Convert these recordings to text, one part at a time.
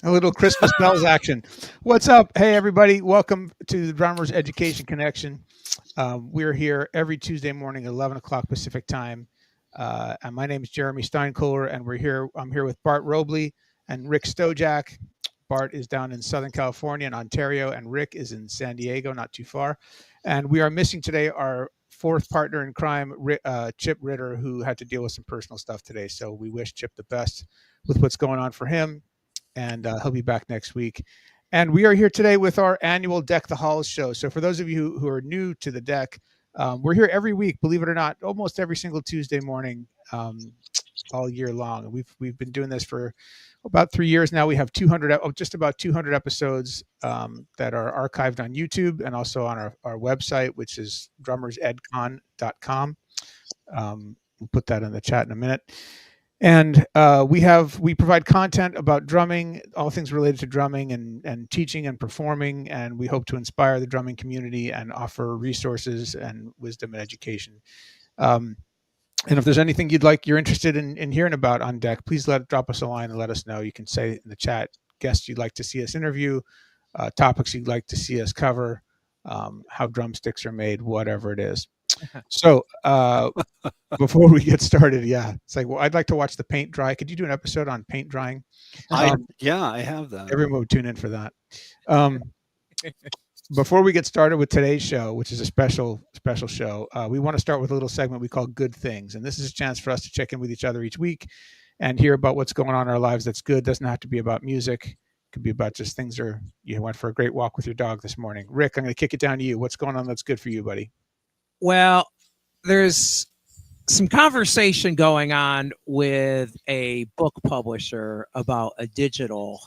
A little Christmas bells action. What's up? Hey, everybody. Welcome to the Drummers Education Connection. We're here every Tuesday morning at 11 o'clock Pacific time. And my name is Jeremy Steinkohler, and I'm here with Bart Robley and Rick Stojak. Bart is down in Southern California in Ontario, and Rick is in San Diego, not too far. And we are missing today our fourth partner in crime, Chip Ritter, who had to deal with some personal stuff today. So we wish Chip the best with what's going on for him, and he'll be back next week. And we are here today with our annual Deck the Halls show. So for those of you who are new to the deck, we're here every week, believe it or not, almost every single Tuesday morning, all year long. We've been doing this for about 3 years now. We have just about 200 episodes that are archived on YouTube and also on our website, which is drummersedcon.com. We'll put that in the chat in a minute. And we provide content about drumming, all things related to drumming and teaching and performing, and we hope to inspire the drumming community and offer resources and wisdom and education. And if there's anything you're interested in hearing about on deck, please drop us a line and let us know. You can say in the chat guests you'd like to see us interview, topics you'd like to see us cover, how drumsticks are made, whatever it is. So before we get started, it's like, well, I'd like to watch the paint dry. Could you do an episode on paint drying? I have that. Everyone would tune in for that. Before we get started with today's show, which is a special show, we want to start with a little segment we call Good Things. And this is a chance for us to check in with each other each week and hear about what's going on in our lives that's good. Doesn't have to be about music. It could be about just things, or you went for a great walk with your dog this morning. Rick, I'm going to kick it down to you. What's going on that's good for you, buddy? Well, there's some conversation going on with a book publisher about a digital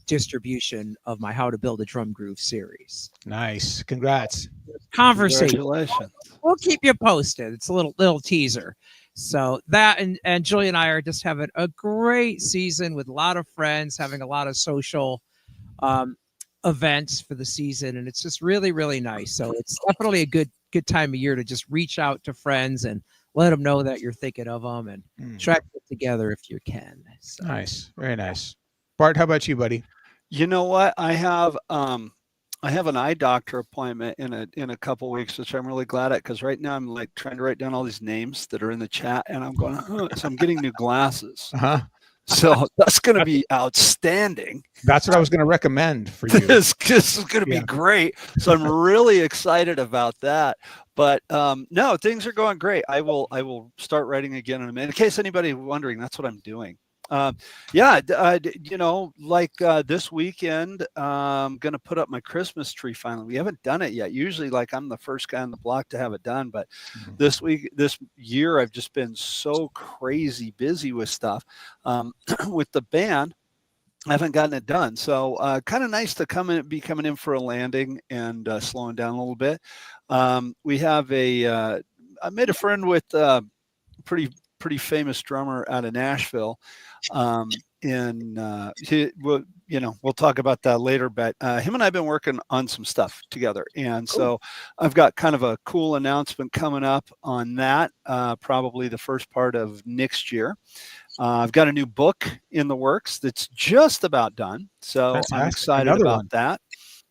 distribution of my How to Build a Drum Groove series. Nice. Congrats. Conversation. Congratulations. We'll keep you posted. It's a little teaser. So that and Julie and I are just having a great season with a lot of friends, having a lot of social events for the season, and it's just really, really nice. So it's definitely a good time of year to just reach out to friends and let them know that you're thinking of them and track it together if you can. So. Nice. Very nice. Bart, how about you, buddy? You know what? I have an eye doctor appointment in a couple weeks, which I'm really glad at, because right now I'm like trying to write down all these names that are in the chat, and I'm going, so I'm getting new glasses. Uh-huh. So that's going to be outstanding. That's what I was going to recommend for you. This is going to be great. So I'm really excited about that. But no, things are going great. I will start writing again in a minute. In case anybody's wondering, that's what I'm doing. This weekend, I'm going to put up my Christmas tree finally. We haven't done it yet. Usually, like, I'm the first guy on the block to have it done. But this year, I've just been so crazy busy with stuff. With the band, I haven't gotten it done. So kind of nice to be coming in for a landing and slowing down a little bit. We have I made a friend with pretty famous drummer out of Nashville. We'll talk about that later, but him and I have been working on some stuff together. And so I've got kind of a cool announcement coming up on that, probably the first part of next year. I've got a new book in the works that's just about done. So I'm excited about that.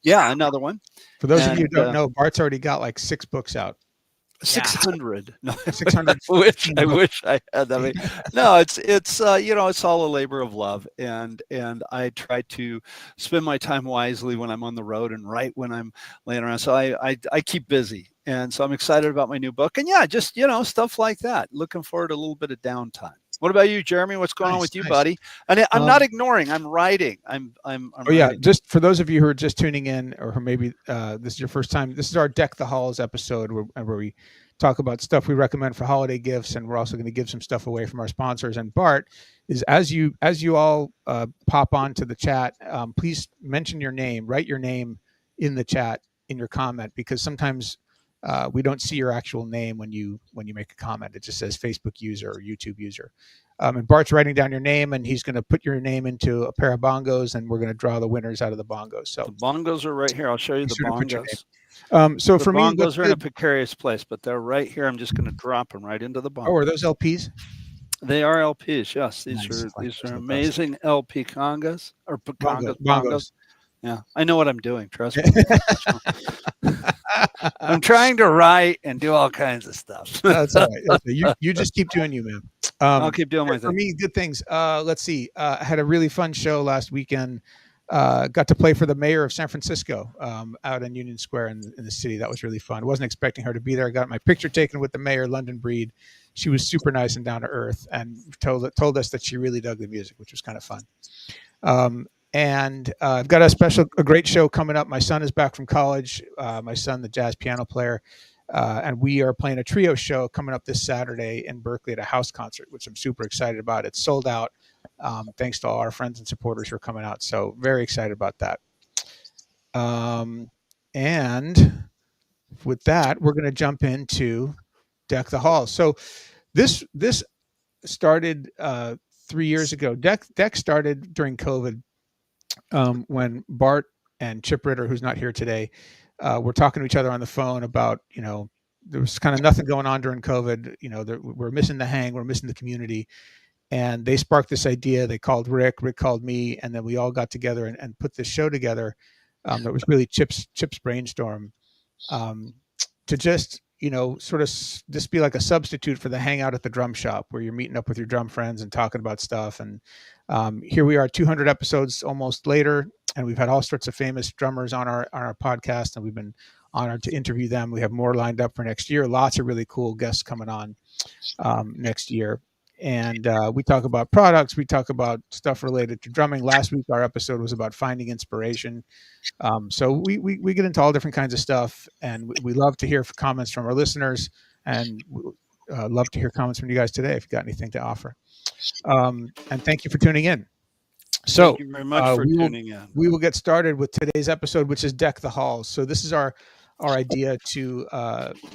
Yeah, another one. For those of you who don't know, Bart's already got like 6 books out. 600. No, 600. I wish I had that. No, it's all a labor of love, and I try to spend my time wisely when I'm on the road and write when I'm laying around. So I keep busy, and so I'm excited about my new book, and just stuff like that. Looking forward to a little bit of downtime. What about you, Jeremy? What's going on with you, buddy? And I'm not ignoring. I'm writing. I'm writing. Just for those of you who are just tuning in, or who maybe this is your first time, this is our Deck the Halls episode where we talk about stuff we recommend for holiday gifts, and we're also going to give some stuff away from our sponsors. And Bart is, as you all pop onto the chat, please mention your name, write your name in the chat in your comment, because sometimes we don't see your actual name when you make a comment. It just says Facebook user or YouTube user. And Bart's writing down your name, and he's going to put your name into a pair of bongos, and we're going to draw the winners out of the bongos. So the bongos are right here. I'll show you the bongos. So the for me, bongos are in a precarious place, but they're right here. I'm just going to drop them right into the bongos. Oh, are those LPs? They are LPs. Yes, these Nice. are amazing LP congas or congas. Bongos. Yeah, I know what I'm doing. Trust me. I'm trying to write and do all kinds of stuff. That's all right. You just keep doing you, man. I'll keep doing my For thing. me, good things. Let's see. I had a really fun show last weekend. Got to play for the mayor of San Francisco out in Union Square in the city. That was really fun. Wasn't expecting her to be there. Got my picture taken with the mayor, London Breed. She was super nice and down to earth, and told us that she really dug the music, which was kind of fun. And I've got a great show coming up. My son is back from college. My son, the jazz piano player, and we are playing a trio show coming up this Saturday in Berkeley at a house concert, which I'm super excited about. It's sold out, thanks to all our friends and supporters who are coming out. So very excited about that. And with that, we're going to jump into Deck the Halls. So this started 3 years ago. Deck started during COVID. When Bart and Chip Ritter, who's not here today, were talking to each other on the phone about, there was kind of nothing going on during COVID. We're missing the hang, we're missing the community. And they sparked this idea. They called Rick called me, and then we all got together and put this show together. That was really Chip's brainstorm to just, sort of just be like a substitute for the hangout at the drum shop where you're meeting up with your drum friends and talking about stuff. And here we are 200 episodes almost later, and we've had all sorts of famous drummers on our podcast, and we've been honored to interview them. We have more lined up for next year. Lots of really cool guests coming on next year. And we talk about products. We talk about stuff related to drumming. Last week, our episode was about finding inspiration. So we get into all different kinds of stuff, and we love to hear comments from our listeners, and love to hear comments from you guys today if you've got anything to offer. And thank you for tuning in. So thank you very much for tuning in. We will get started with today's episode, which is Deck the Halls. So this is our idea to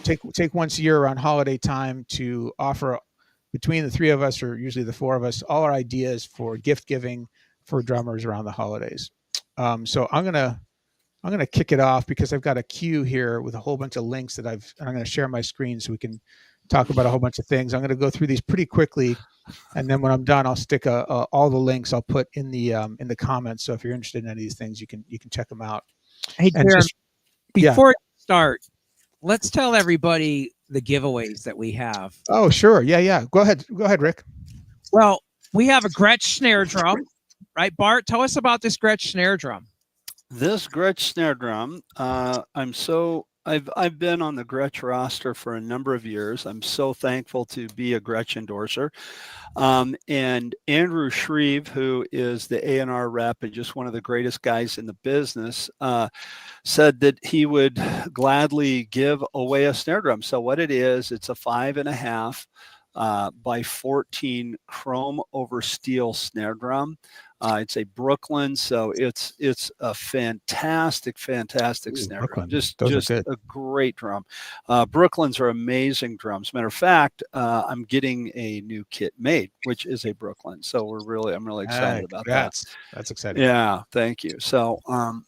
take once a year around holiday time to offer, between the three of us, or usually the four of us, all our ideas for gift giving for drummers around the holidays. So I'm gonna kick it off because I've got a queue here with a whole bunch of links that I'm going to share my screen so we can talk about a whole bunch of things. I'm going to go through these pretty quickly, and then when I'm done, I'll stick all the links I'll put in the comments. So if you're interested in any of these things, you can check them out. Hey, Darren, before you start, let's tell everybody the giveaways that we have. Oh, sure. Yeah. Go ahead, Rick. Well, we have a Gretsch snare drum, right? Bart, tell us about this Gretsch snare drum. This Gretsch snare drum, I've been on the Gretsch roster for a number of years. I'm so thankful to be a Gretsch endorser. And Andrew Shreve, who is the A&R rep and just one of the greatest guys in the business, said that he would gladly give away a snare drum. So what it is, it's a 5.5 by 14 chrome over steel snare drum. It's a Brooklyn, so it's a fantastic snare drum. Just a great drum. Brooklyns are amazing drums. Matter of fact, I'm getting a new kit made, which is a Brooklyn. So I'm really excited about that. That's exciting. Yeah, thank you. So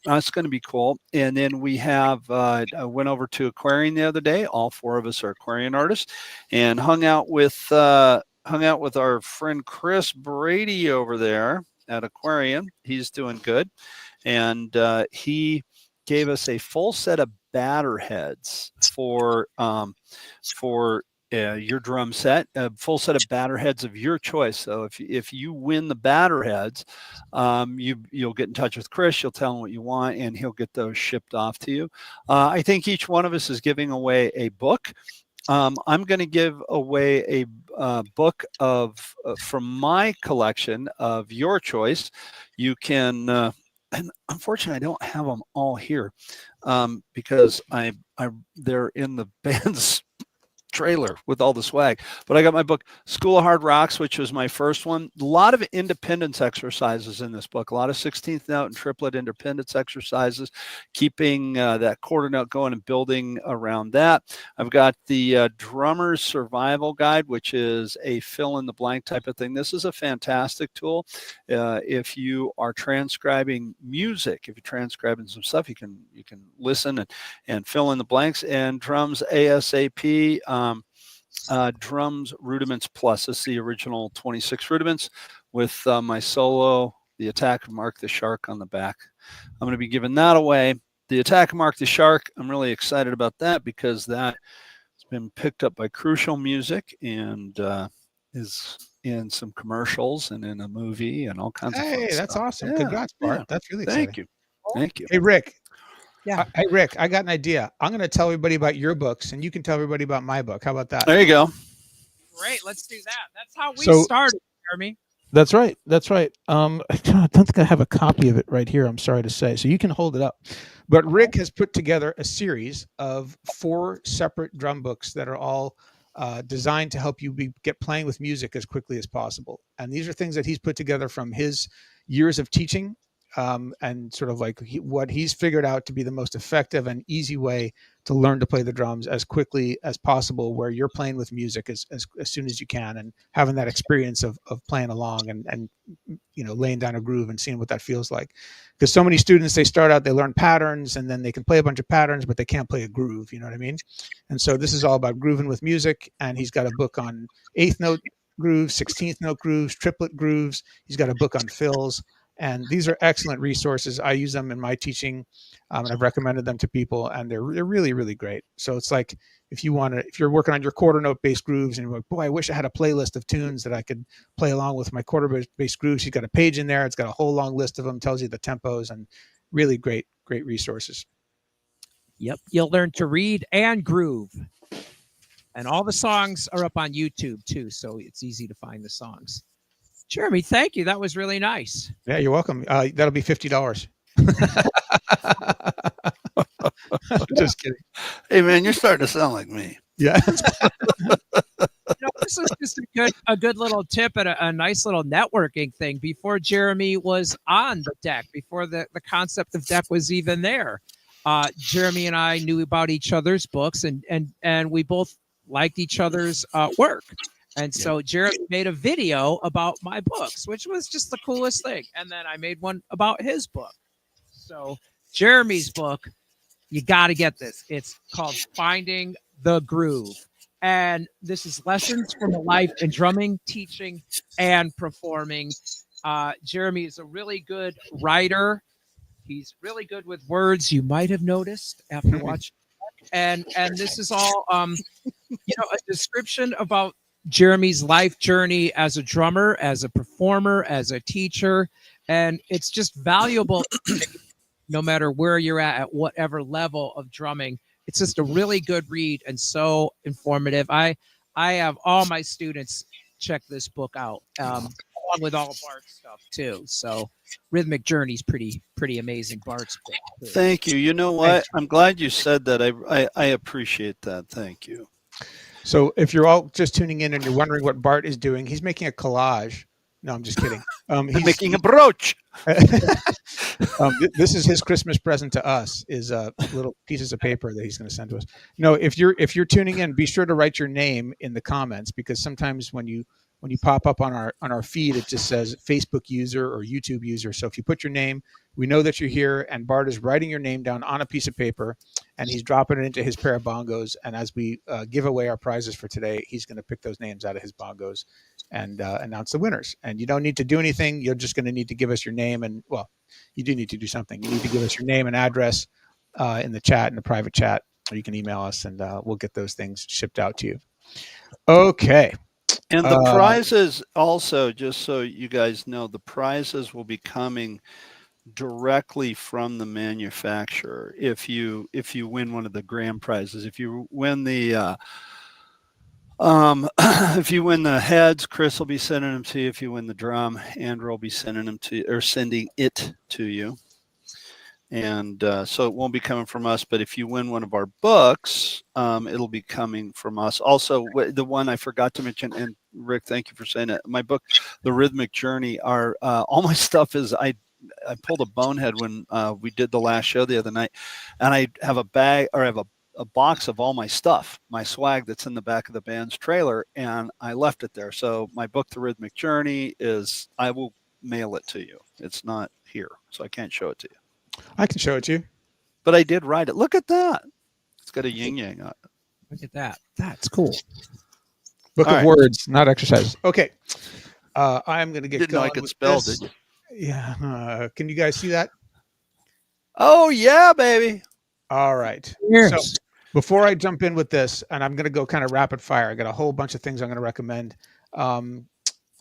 that's going to be cool. And then we have I went over to Aquarian the other day. All four of us are Aquarian artists, and hung out with our friend Chris Brady over there at Aquarian. He's doing good, and he gave us a full set of batter heads for your drum set, a full set of batter heads of your choice. So if you win the batter heads, you'll get in touch with Chris. You'll tell him what you want, and he'll get those shipped off to you. I think each one of us is giving away a book. I'm going to give away a book from my collection of your choice. You can, and unfortunately, I don't have them all here because they're in the band's trailer with all the swag. But I got my book, School of Hard Rocks, which was my first one. A lot of independence exercises in this book, a lot of 16th note and triplet independence exercises, keeping that quarter note going and building around that. I've got the Drummer's Survival Guide, which is a fill in the blank type of thing. This is a fantastic tool. If you are transcribing music, if you're transcribing some stuff, you can listen and fill in the blanks. And Drums ASAP. Drums Rudiments Plus. It's the original 26 rudiments with my solo, The Attack of Mark the Shark, on the back. I'm going to be giving that away. The Attack of Mark the Shark, I'm really excited about that because that has been picked up by Crucial Music and is in some commercials and in a movie and all kinds of fun Hey, that's stuff. awesome. Yeah, Congrats, Bart. yeah. That's really exciting. Thank you. Thank you. Hey, Rick. Yeah. Hey, Rick, I got an idea. I'm going to tell everybody about your books, and you can tell everybody about my book. How about that? There you go. Great. Let's do that. That's how we So- started, Jeremy. That's right. That's right. I don't think I have a copy of it right here. I'm sorry to say. So you can hold it up. But Rick has put together a series of 4 separate drum books that are all designed to help you get playing with music as quickly as possible. And these are things that he's put together from his years of teaching, and sort of like what he's figured out to be the most effective and easy way to learn to play the drums as quickly as possible, where you're playing with music as soon as you can and having that experience of playing along and laying down a groove and seeing what that feels like. Because so many students, they start out, they learn patterns, and then they can play a bunch of patterns, but they can't play a groove. You know what I mean? And so this is all about grooving with music. And he's got a book on 8th note grooves, 16th note grooves, triplet grooves. He's got a book on fills. And these are excellent resources. I use them in my teaching, and I've recommended them to people, and they're really, really great. So it's like if you're working on your quarter note based grooves, and you're like, boy, I wish I had a playlist of tunes that I could play along with my quarter based grooves. You've got a page in there. It's got a whole long list of them, tells you the tempos, and really great resources. Yep. You'll learn to read and groove. And all the songs are up on YouTube too, so it's easy to find the songs. Jeremy, thank you. That was really nice. Yeah, you're welcome. That'll be $50. Just kidding. Hey, man, you're starting to sound like me. Yeah. This is just a good little tip and a nice little networking thing. Before Jeremy was on the deck, before the concept of deck was even there, Jeremy and I knew about each other's books, and we both liked each other's work. And so Jeremy made a video about my books, which was just the coolest thing. And then I made one about his book. So Jeremy's book, you got to get this. It's called Finding the Groove. And this is lessons from a life in drumming, teaching, and performing. Jeremy is a really good writer. He's really good with words, you might have noticed after watching. And this is all, a description about Jeremy's life journey as a drummer, as a performer, as a teacher. And it's just valuable no matter where you're at whatever level of drumming. It's just a really good read and so informative. I have all my students check this book out, along with all Bart's stuff too. So Rhythmic Journey's pretty amazing. Bart's book too. Thank you. You know what? I'm glad you said that. I appreciate that. Thank you. So if you're all just tuning in and you're wondering what Bart is doing, he's making a collage. No, I'm just kidding. He's making a brooch. This is his Christmas present to us, is little pieces of paper that he's going to send to us. No, if you're tuning in, be sure to write your name in the comments, because sometimes when you pop up on our feed, it just says Facebook user or YouTube user. So if you put your name, we know that you're here, and Bart is writing your name down on a piece of paper, and he's dropping it into his pair of bongos. And as we give away our prizes for today, he's going to pick those names out of his bongos and announce the winners. And you don't need to do anything. You're just going to need to give us your name, and well, you do need to do something. You need to give us your name and address in the chat, in the private chat, or you can email us, and we'll get those things shipped out to you. Okay. And the prizes also, just so you guys know, the prizes will be coming directly from the manufacturer. If you win one of the grand prizes, if you win the if you win the heads, Chris will be sending them to you. If you win the drum, Andrew will be sending them to you, or sending it to you. And so it won't be coming from us, but if you win one of our books, it'll be coming from us. Also, the one I forgot to mention, and Rick, thank you for saying it. My book, The Rhythmic Journey, are all my stuff is I pulled a bonehead when we did the last show the other night, and I have a bag, or I have a box of all my stuff, my swag that's in the back of the band's trailer, and I left it there. So my book, The Rhythmic Journey, I will mail it to you. It's not here, so I can't show it to you. I can show it to you. But I did write it. Look at that. It's got a yin yang on it. Look at that. That's cool. Book All of right. words, not exercises. Okay. I'm going to get Didn't know going I could with spell, this. did you? Yeah. Can you guys see that? Oh yeah, baby. All right. So Cheers. before I jump in with this, and I'm going to go kind of rapid fire, I got a whole bunch of things I'm going to recommend.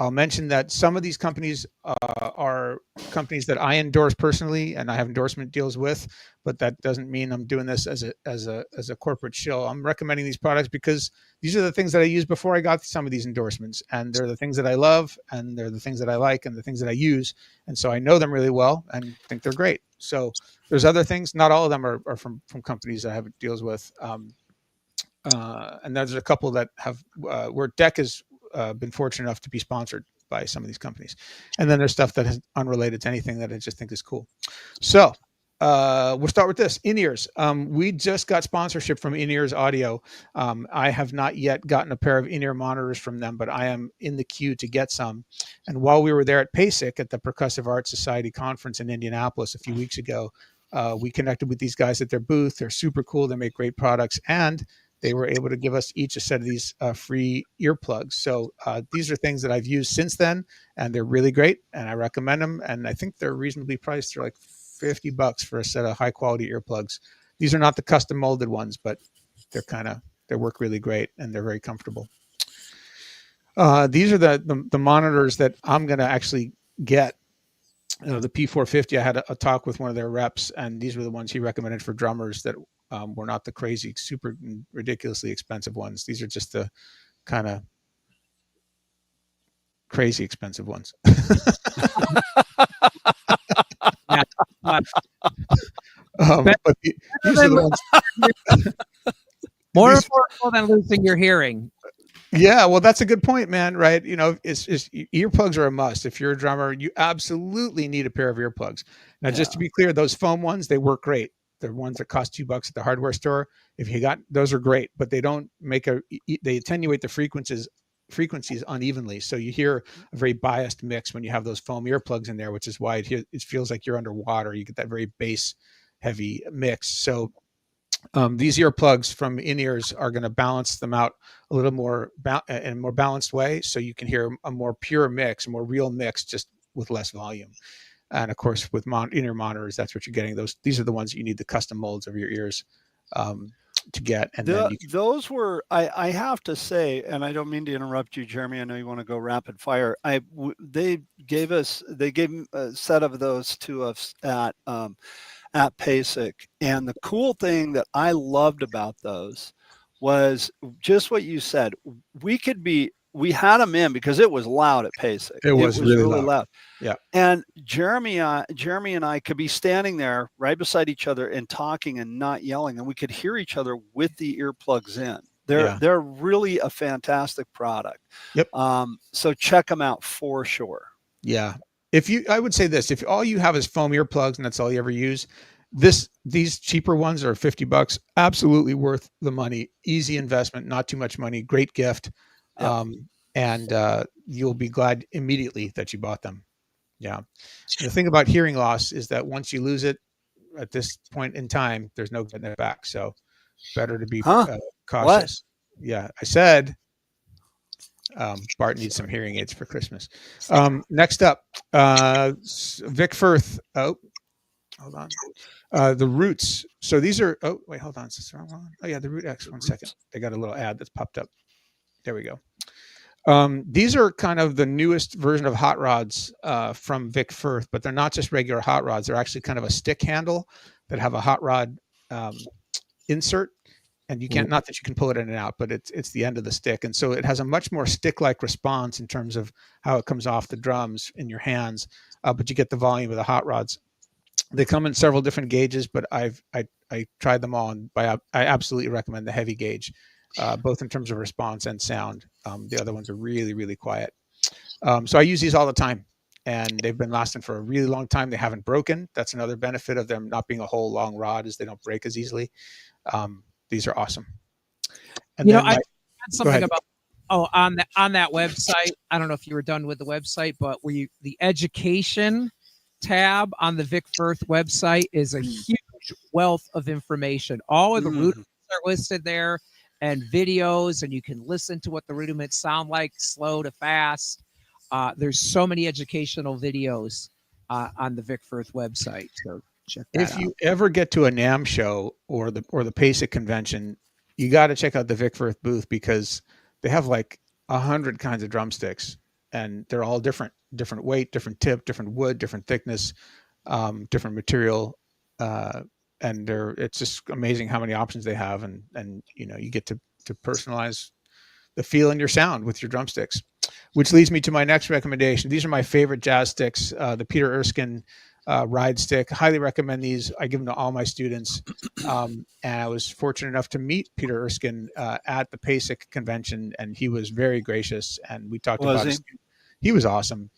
I'll mention that some of these companies are companies that I endorse personally, and I have endorsement deals with. But that doesn't mean I'm doing this as a corporate shill. I'm recommending these products because these are the things that I used before I got some of these endorsements, and they're the things that I love, and they're the things that I like, and the things that I use, and so I know them really well and think they're great. So there's other things. Not all of them are from companies I have deals with. And there's a couple that have where DEC has been fortunate enough to be sponsored by some of these companies, and then there's stuff that is unrelated to anything that I just think is cool. So we'll start with this in-ears. We just got sponsorship from in-ears audio. I have not yet gotten a pair of in-ear monitors from them, but I am in the queue to get some. And while we were there at PASIC at the Percussive Arts Society conference in Indianapolis a few weeks ago, we connected with these guys at their booth. They're super cool. They make great products, and they were able to give us each a set of these free earplugs. So these are things that I've used since then, and they're really great, and I recommend them. And I think they're reasonably priced. They're like $50 for a set of high quality earplugs. These are not the custom molded ones, but they work really great, and they're very comfortable. These are the monitors that I'm going to actually get. The P450, I had a talk with one of their reps, and these were the ones he recommended for drummers that were not the crazy, super ridiculously expensive ones. These are just the kind of crazy expensive ones. Yeah. But these are the ones. More These- affordable than losing your hearing. Yeah, well, that's a good point, man. Right? It's earplugs are a must. If you're a drummer, you absolutely need a pair of earplugs. Now, just to be clear, those foam ones, they work great. They're ones that cost $2 at the hardware store. If you got those, are great, but they don't they attenuate the frequencies unevenly. So you hear a very biased mix when you have those foam earplugs in there, which is why it feels like you're underwater. You get that very bass heavy mix. So these earplugs from in-ears are going to balance them out a little more in a more balanced way, so you can hear a more pure mix, a more real mix, just with less volume. And of course, with in-ear monitors, that's what you're getting. These are the ones you need the custom molds of your ears to get. And then those were, I have to say, and I don't mean to interrupt you, Jeremy. I know you want to go rapid fire. They gave a set of those to us at PASIC. And the cool thing that I loved about those was just what you said. We had them in because it was loud at PASIC. It was really loud. Yeah. And Jeremy and I could be standing there right beside each other and talking and not yelling, and we could hear each other with the earplugs in. They're really a fantastic product. Yep. So check them out for sure. Yeah. I would say this, if all you have is foam earplugs and that's all you ever use, these cheaper ones are $50, absolutely worth the money. Easy investment, not too much money, great gift. Yep. And you'll be glad immediately that you bought them. Yeah. And the thing about hearing loss is that once you lose it at this point in time, there's no getting it back. So better to be cautious. What? Yeah. I said, Bart needs some hearing aids for Christmas. Next up, Vic Firth. Oh, hold on. The Roots. So these are, oh, wait, hold on. Is this the wrong one? Oh, yeah, the Root X. 1 second. They got a little ad that's popped up. There we go. These are kind of the newest version of hot rods from Vic Firth, but they're not just regular hot rods. They're actually kind of a stick handle that have a hot rod insert. And you can't, not that you can pull it in and out, but it's the end of the stick. And so it has a much more stick-like response in terms of how it comes off the drums in your hands, but you get the volume of the hot rods. They come in several different gauges, but I tried them all, and I absolutely recommend the heavy gauge, both in terms of response and sound. The other ones are really, really quiet. So I use these all the time, and they've been lasting for a really long time. They haven't broken. That's another benefit of them not being a whole long rod, is they don't break as easily. These are awesome. And I had something about on that website. I don't know if you were done with the website, but the education tab on the Vic Firth website is a huge wealth of information. All of the root are listed there, and videos, and you can listen to what the rudiments sound like, slow to fast. There's so many educational videos on the Vic Firth website. So check that If out. you ever get to a NAM show or the PASIC convention, you got to check out the Vic Firth booth, because they have like 100 kinds of drumsticks, and they're all different weight, different tip, different wood, different thickness, different material, and it's just amazing how many options they have, and you get to personalize the feel in your sound with your drumsticks, which leads me to my next recommendation. These are my favorite jazz sticks, the Peter Erskine ride stick. Highly recommend these. I give them to all my students. And I was fortunate enough to meet Peter Erskine at the PASIC convention, and he was very gracious. And we talked about he was awesome.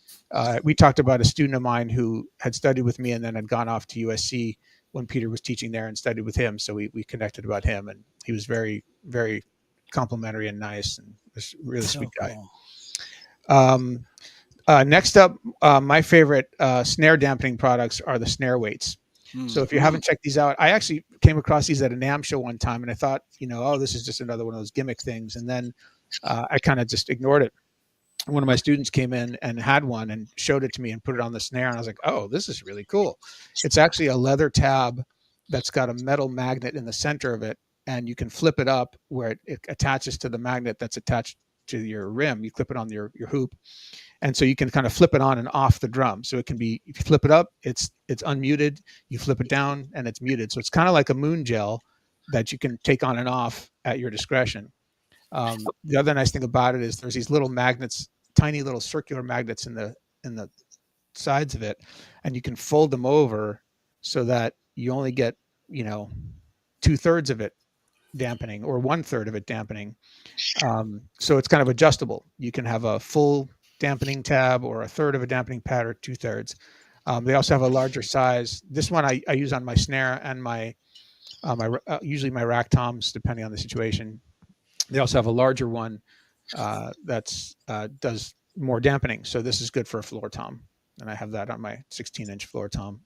We talked about a student of mine who had studied with me and then had gone off to USC when Peter was teaching there and studied with him. So we connected about him, and he was very, very complimentary and nice, and was a really sweet guy. Cool. Next up, my favorite snare dampening products are the snare weights. So if you haven't checked these out, I actually came across these at a NAM show one time, and I thought, oh, this is just another one of those gimmick things. And then I kind of just ignored it. One of my students came in and had one and showed it to me and put it on the snare. And I was like, oh, this is really cool. It's actually a leather tab that's got a metal magnet in the center of it. And you can flip it up where it attaches to the magnet that's attached to your rim. You clip it on your hoop. And so you can kind of flip it on and off the drum. So it can be, if you flip it up, it's unmuted. You flip it down and it's muted. So it's kind of like a moon gel that you can take on and off at your discretion. The other nice thing about it is there's these little magnets, tiny little circular magnets in the sides of it, and you can fold them over so that you only get 2/3 of it dampening or 1/3 of it dampening. So it's kind of adjustable. You can have a full dampening tab or 1/3 of a dampening pad or 2/3. They also have a larger size. This one I use on my snare and my usually my rack toms, depending on the situation. They also have a larger one that's does more dampening. So this is good for a floor tom, and I have that on my 16-inch floor tom.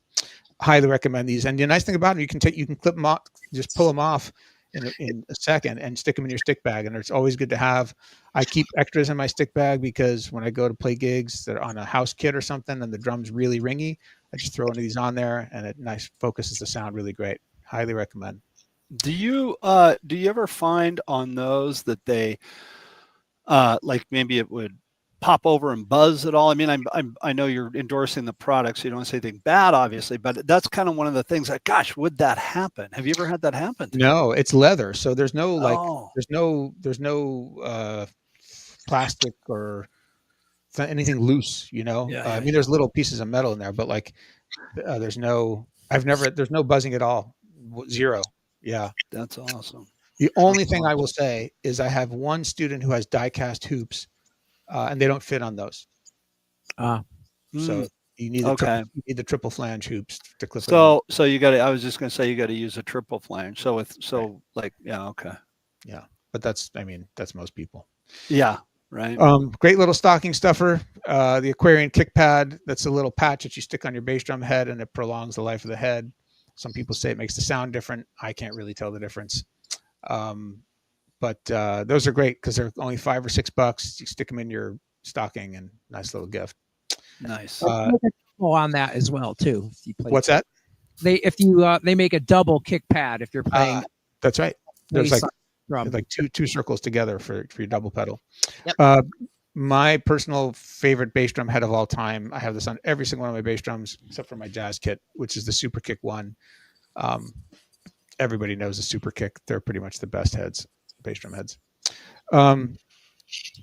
Highly recommend these. And the nice thing about them, you can clip them off, just pull them off in a second and stick them in your stick bag. And it's always good to have. I keep extras in my stick bag because when I go to play gigs that are on a house kit or something and the drum's really ringy, I just throw one of these on there, and it focuses the sound really great. Highly recommend. Do you ever find on those that they like maybe it would pop over and buzz at all? I mean, I know you're endorsing the product, so you don't want to say anything bad, obviously, but that's kind of one of the things that, gosh, would that happen? Have you ever had that happen? No, it's leather, so there's no there's no plastic or anything loose. I mean, there's little pieces of metal in there, but like there's no buzzing at all. Zero. Yeah, that's awesome. The only thing I will say is I have one student who has die-cast hoops, and they don't fit on those. So you need the triple flange hoops to clip. So you got to. I was just going to say you got to use a triple flange. So but that's most people. Yeah. Right. Great little stocking stuffer. The Aquarian kick pad. That's a little patch that you stick on your bass drum head, and it prolongs the life of the head. Some people say it makes the sound different. I can't really tell the difference. But those are great because they're only $5 or $6. You stick them in your stocking, and nice little gift. Nice. On that as well too. If you play what's that? They make a double kick pad if you're playing. That's right. There's like two circles together for your double pedal. Yep. My personal favorite bass drum head of all time. I have this on every single one of my bass drums except for my jazz kit, which is the Super Kick one. Everybody knows the Super Kick. They're pretty much the best bass drum heads.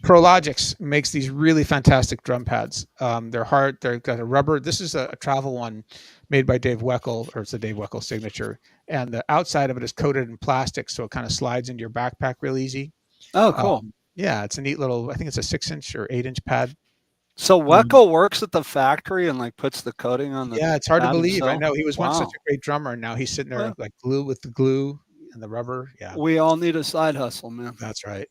Prologix makes these really fantastic drum pads. They're hard. They've got a rubber. This is a travel one made by Dave Weckl, or it's a Dave Weckl signature. And the outside of it is coated in plastic, so it kind of slides into your backpack real easy. Oh, cool. Yeah, it's a neat little, I think it's a 6-inch or 8-inch pad. So Weckl works at the factory and like puts the coating on the. Yeah, it's hard to believe. Himself. I know he was once such a great drummer, and now he's sitting there like with the glue and the rubber. Yeah, we all need a side hustle, man. That's right.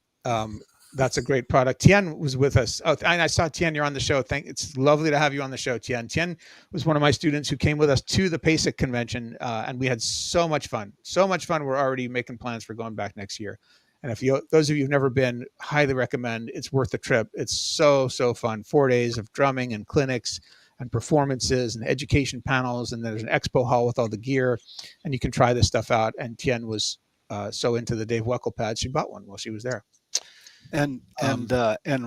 That's a great product. Tien was with us. Oh, and I saw Tien. You're on the show. It's lovely to have you on the show, Tien. Tien was one of my students who came with us to the PASIC convention, and we had so much fun. So much fun. We're already making plans for going back next year. And if you, those of you who've never been, highly recommend. It's worth the trip. It's so fun. 4 days of drumming and clinics and performances and education panels, and there's an expo hall with all the gear, and you can try this stuff out. And Tien was so into the Dave Weckl pad, she bought one while she was there. And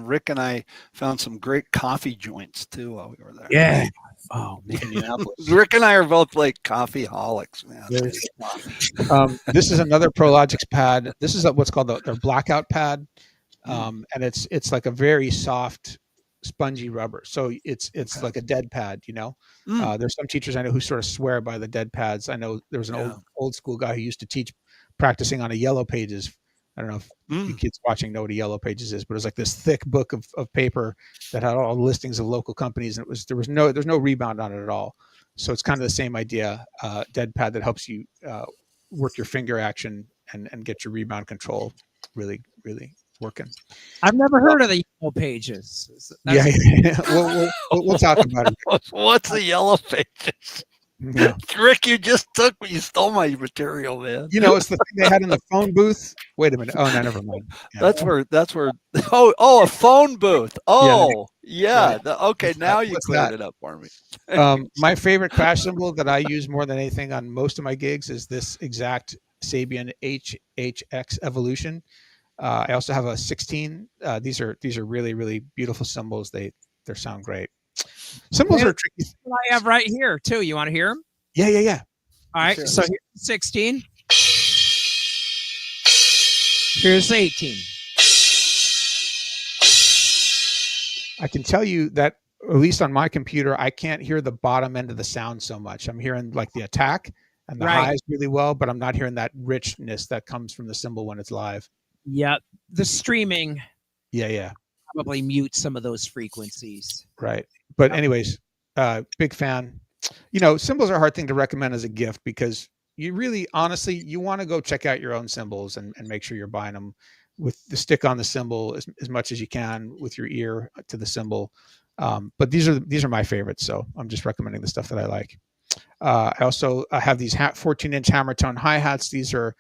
Rick and I found some great coffee joints too while we were there. Yeah. Oh man. Minneapolis. Rick and I are both like coffee holics, man. This is another Prologix pad. This is what's called their blackout pad, and it's like a very soft, spongy rubber. So it's like a dead pad. You know, there's some teachers I know who sort of swear by the dead pads. I know there was an old school guy who used to teach practicing on a Yellow Pages. I don't know if you kids watching know what a Yellow Pages is, but it was like this thick book of paper that had all the listings of local companies, and there's no rebound on it at all. So it's kind of the same idea, dead pad that helps you work your finger action and get your rebound control really working. I've never heard of the Yellow Pages. Yeah. We'll talk about it. What's the Yellow Pages? Yeah. Rick, you just you stole my material, man. You know, it's the thing they had in the phone booth. Wait a minute. Oh, no, never mind. Yeah. That's where. Oh, a phone booth. Oh, yeah. Okay, now you cleared it up for me. My favorite crash cymbal that I use more than anything on most of my gigs is this exact Sabian HHX Evolution. I also have a 16. These are really beautiful cymbals. They sound great. Cymbals are tricky. I have right here too. You want to hear them? Yeah. All right. Sure. So here's 16. Here's 18. I can tell you that at least on my computer, I can't hear the bottom end of the sound so much. I'm hearing like the attack and the highs really well, but I'm not hearing that richness that comes from the cymbal when it's live. Yeah. The streaming. Yeah. Probably mute some of those frequencies. Right. But anyways, big fan. You know, cymbals are a hard thing to recommend as a gift because you really, honestly, you want to go check out your own cymbals and make sure you're buying them with the stick on the cymbal as much as you can with your ear to the cymbal. But these are my favorites. So I'm just recommending the stuff that I like. I also have these 14-inch hammer tone hi-hats. These are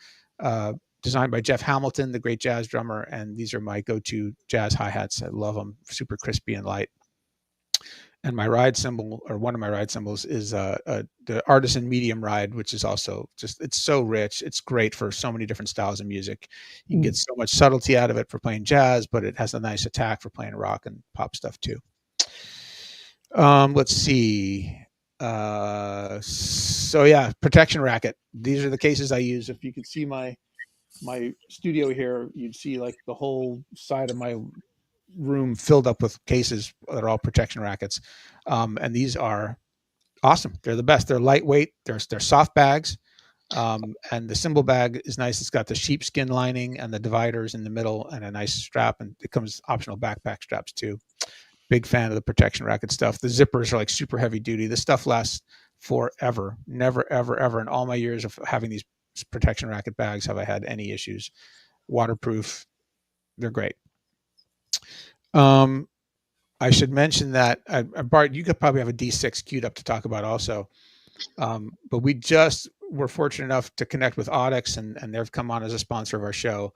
designed by Jeff Hamilton, the great jazz drummer, and these are my go-to jazz hi-hats. I love them, super crispy and light. And my ride cymbal, or one of my ride cymbals, is the Artisan Medium Ride, which is also it's so rich. It's great for so many different styles of music. You can get so much subtlety out of it for playing jazz, but it has a nice attack for playing rock and pop stuff too. Let's see. So yeah, protection racket. These are the cases I use. If you could see my studio here, you'd see like the whole side of my room filled up with cases that are all protection rackets. And these are awesome. They're the best. They're lightweight. They're soft bags. And the cymbal bag is nice. It's got the sheepskin lining and the dividers in the middle and a nice strap. And it comes optional backpack straps too. Big fan of the protection racket stuff. The zippers are like super heavy duty. This stuff lasts forever. Never, ever in all my years of having these protection racket bags have I had any issues. Waterproof. They're great. I should mention that Bart, you could probably have a D6 queued up to talk about also. But we just were fortunate enough to connect with Audix, and they've come on as a sponsor of our show.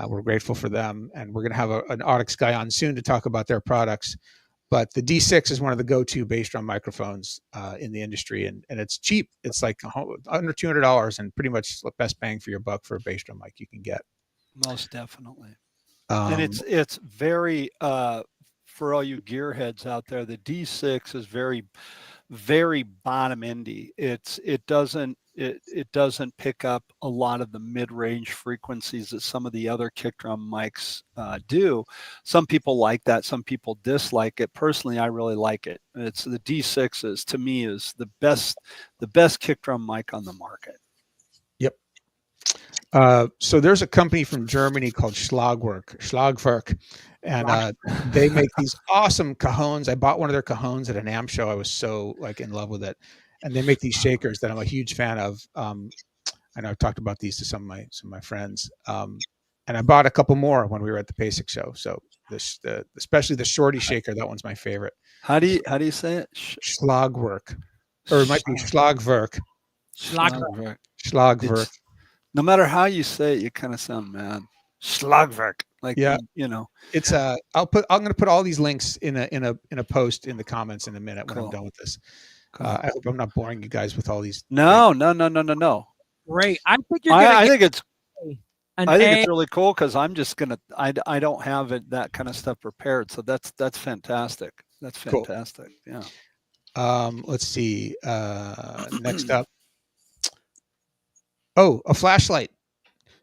We're grateful for them, and we're going to have an Audix guy on soon to talk about their products. But the D6 is one of the go-to bass drum microphones in the industry, and it's cheap. It's like under $200, and pretty much the best bang for your buck for a bass drum mic you can get. Most definitely. And it's very for all you gearheads out there, the D6 is very, very bottom endy. It doesn't pick up a lot of the mid-range frequencies that some of the other kick drum mics do. Some people like that, some people dislike it. Personally, I really like it. It's the D6 to me is the best kick drum mic on the market. Yep. So there's a company from Germany called Schlagwerk, and they make these awesome cajones. I bought one of their cajones at an amp show. I was so in love with it. And they make these shakers that I'm a huge fan of. I know I've talked about these to some of my friends. And I bought a couple more when we were at the PASIC show. So especially the shorty shaker, that one's my favorite. How do you say it? Schlagwerk, or it might be Schlagwerk. Schlagwerk. Schlagwerk. No matter how you say it, you kind of sound mad. Schlagwerk. Like, Yeah. you know, It's I'm going to put all these links in a post in the comments in a minute when I'm Cool. done with this. Cool. I hope I'm not boring you guys with all these. No. Great. I think you're gonna I get think it's an I think A. it's really cool because I'm just gonna I don't have that kind of stuff prepared, so that's fantastic. That's Cool. fantastic. Yeah. Let's see. Next up. Oh, a flashlight.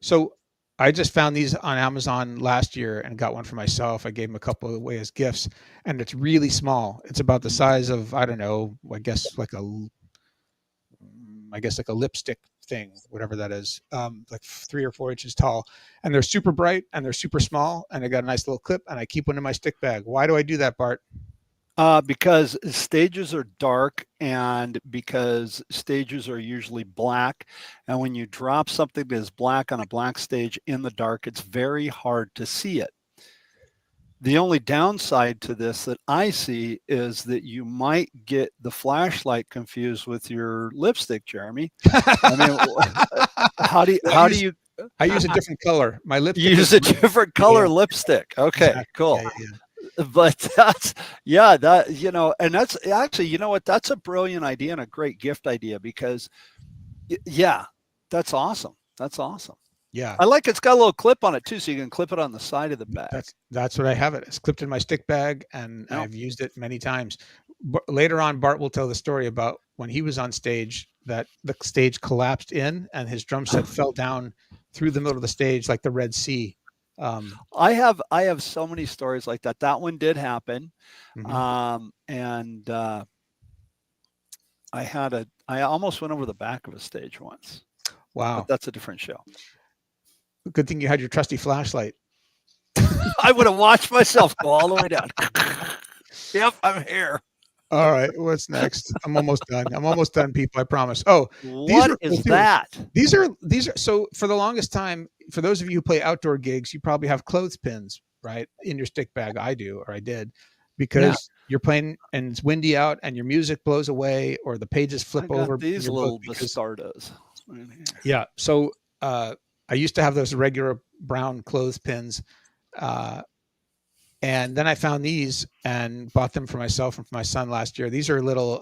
So I just found these on Amazon last year and got one for myself. I gave them a couple away as gifts, and it's really small. It's about the size of, I don't know, I guess like a lipstick thing, whatever that is, like 3 or 4 inches tall. And they're super bright and they're super small, and I got a nice little clip, and I keep one in my stick bag. Why do I do that, Bart? Because stages are dark and because stages are usually black. And when you drop something that is black on a black stage in the dark, it's very hard to see it. The only downside to this that I see is that you might get the flashlight confused with your lipstick, Jeremy. I mean, how do you I use a different color. My lipstick use a different color lipstick? Okay, Exactly. cool. Yeah. But that, you know, and that's actually, you know what, that's a brilliant idea and a great gift idea because that's awesome. Yeah. I like it's got a little clip on it too, so you can clip it on the side of the bag. That's what I have it. It's clipped in my stick bag, and Yep. I've used it many times. But later on, Bart will tell the story about when he was on stage, that the stage collapsed in and his drum set fell down through the middle of the stage like the Red Sea. I have so many stories like that. That one did happen. Mhm. And I almost went over the back of a stage once. Wow. But that's a different show. Good thing you had your trusty flashlight. I would have watched myself go all the way down. Yep, I'm here. All right, what's next? I'm almost done, people. I promise. Oh, what is that? These are so for the longest time, for those of you who play outdoor gigs, you probably have clothespins, right, in your stick bag. I do, or I did, because you're playing and it's windy out and your music blows away or the pages flip over. These little bastardos. Yeah. So I used to have those regular brown clothespins. And then I found these and bought them for myself and for my son last year. These are little,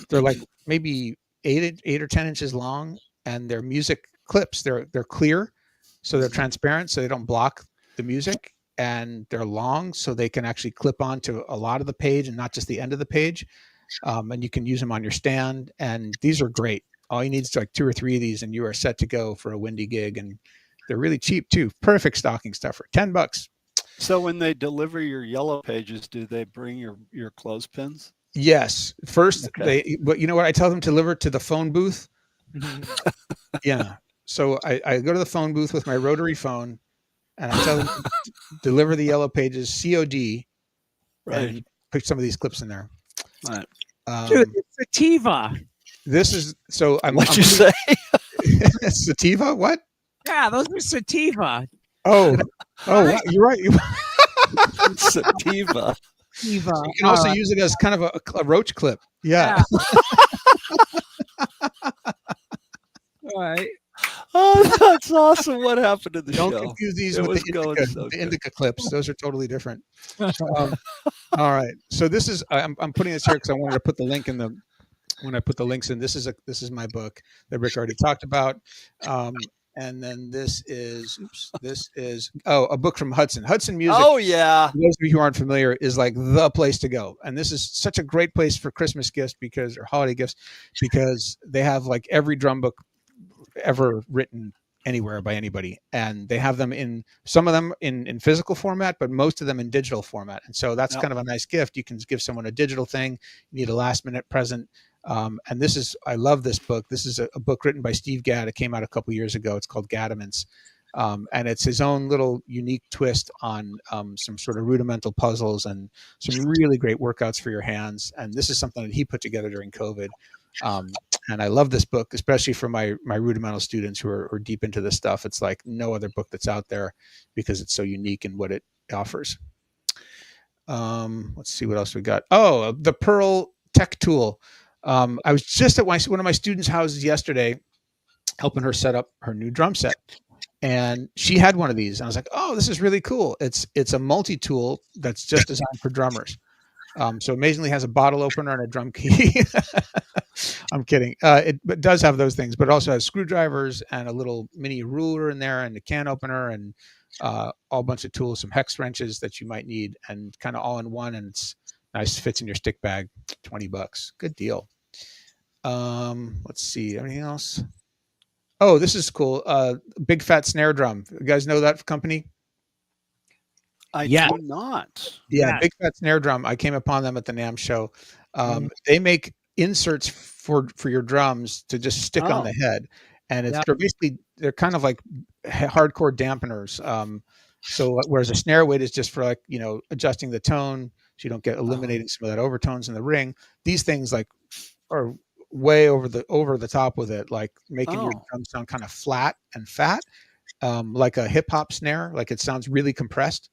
they're like maybe 8 or 10 inches long, and they're music clips. They're clear, so they're transparent, so they don't block the music, and they're long, so they can actually clip onto a lot of the page and not just the end of the page. And you can use them on your stand, and these are great. All you need is like 2 or 3 of these, and you are set to go for a windy gig. And they're really cheap too. Perfect stocking stuffer. $10. So when they deliver your yellow pages, do they bring your clothespins? Yes. First, but you know what? I tell them to deliver to the phone booth. Yeah. So I go to the phone booth with my rotary phone, and I tell them to deliver the yellow pages COD, right, and put some of these clips in there. Right. Dude, it's sativa. This is so. What'd you say? Sativa? What? Yeah, those are sativa. Oh, wow, you're right. Sativa. You can also use it as kind of a roach clip. Yeah. All right. Oh, that's awesome. What happened to the show? Don't confuse these with the indica clips. Those are totally different. All right. So this is, I'm putting this here because I wanted to put the link in when I put the links in. This is my book that Rick already talked about. And then this is a book from Hudson Music. Oh yeah. For those of you who aren't familiar, is like the place to go. And this is such a great place for Christmas gifts or holiday gifts, because they have like every drum book ever written anywhere by anybody. And they have them some of them in physical format, but most of them in digital format. And so that's kind of a nice gift. You can give someone a digital thing. You need a last minute present. And I love this book. This is a book written by Steve Gadd. It came out a couple years ago. It's called Gaddaments. And it's his own little unique twist on some sort of rudimental puzzles and some really great workouts for your hands. And this is something that he put together during COVID. And I love this book, especially for my rudimental students who are deep into this stuff. It's like no other book that's out there because it's so unique in what it offers. Let's see what else we got. Oh, the Pearl Tech Tool. I was just at one of my students' houses yesterday, helping her set up her new drum set. and she had one of these. And I was like, oh, this is really cool. It's a multi-tool that's just designed for drummers. So amazingly has a bottle opener and a drum key. I'm kidding. It does have those things, but it also has screwdrivers and a little mini ruler in there and a can opener and all bunch of tools, some hex wrenches that you might need, and kind of all in one. And it's nice, fits in your stick bag. $20, good deal. Let's see, anything else? Oh, this is cool. Big Fat Snare Drum. You guys know that company? I Yeah. do not. Yeah, Yeah. Big Fat Snare Drum. I came upon them at the NAMM show. They make inserts for your drums to just stick on the head, and Yeah. they're kind of like hardcore dampeners. So whereas a snare weight is just for, like, adjusting the tone so you don't get eliminating some of that overtones in the ring. These things like are way over the top with it, like making your drum sound kind of flat and fat, like a hip hop snare. Like it sounds really compressed.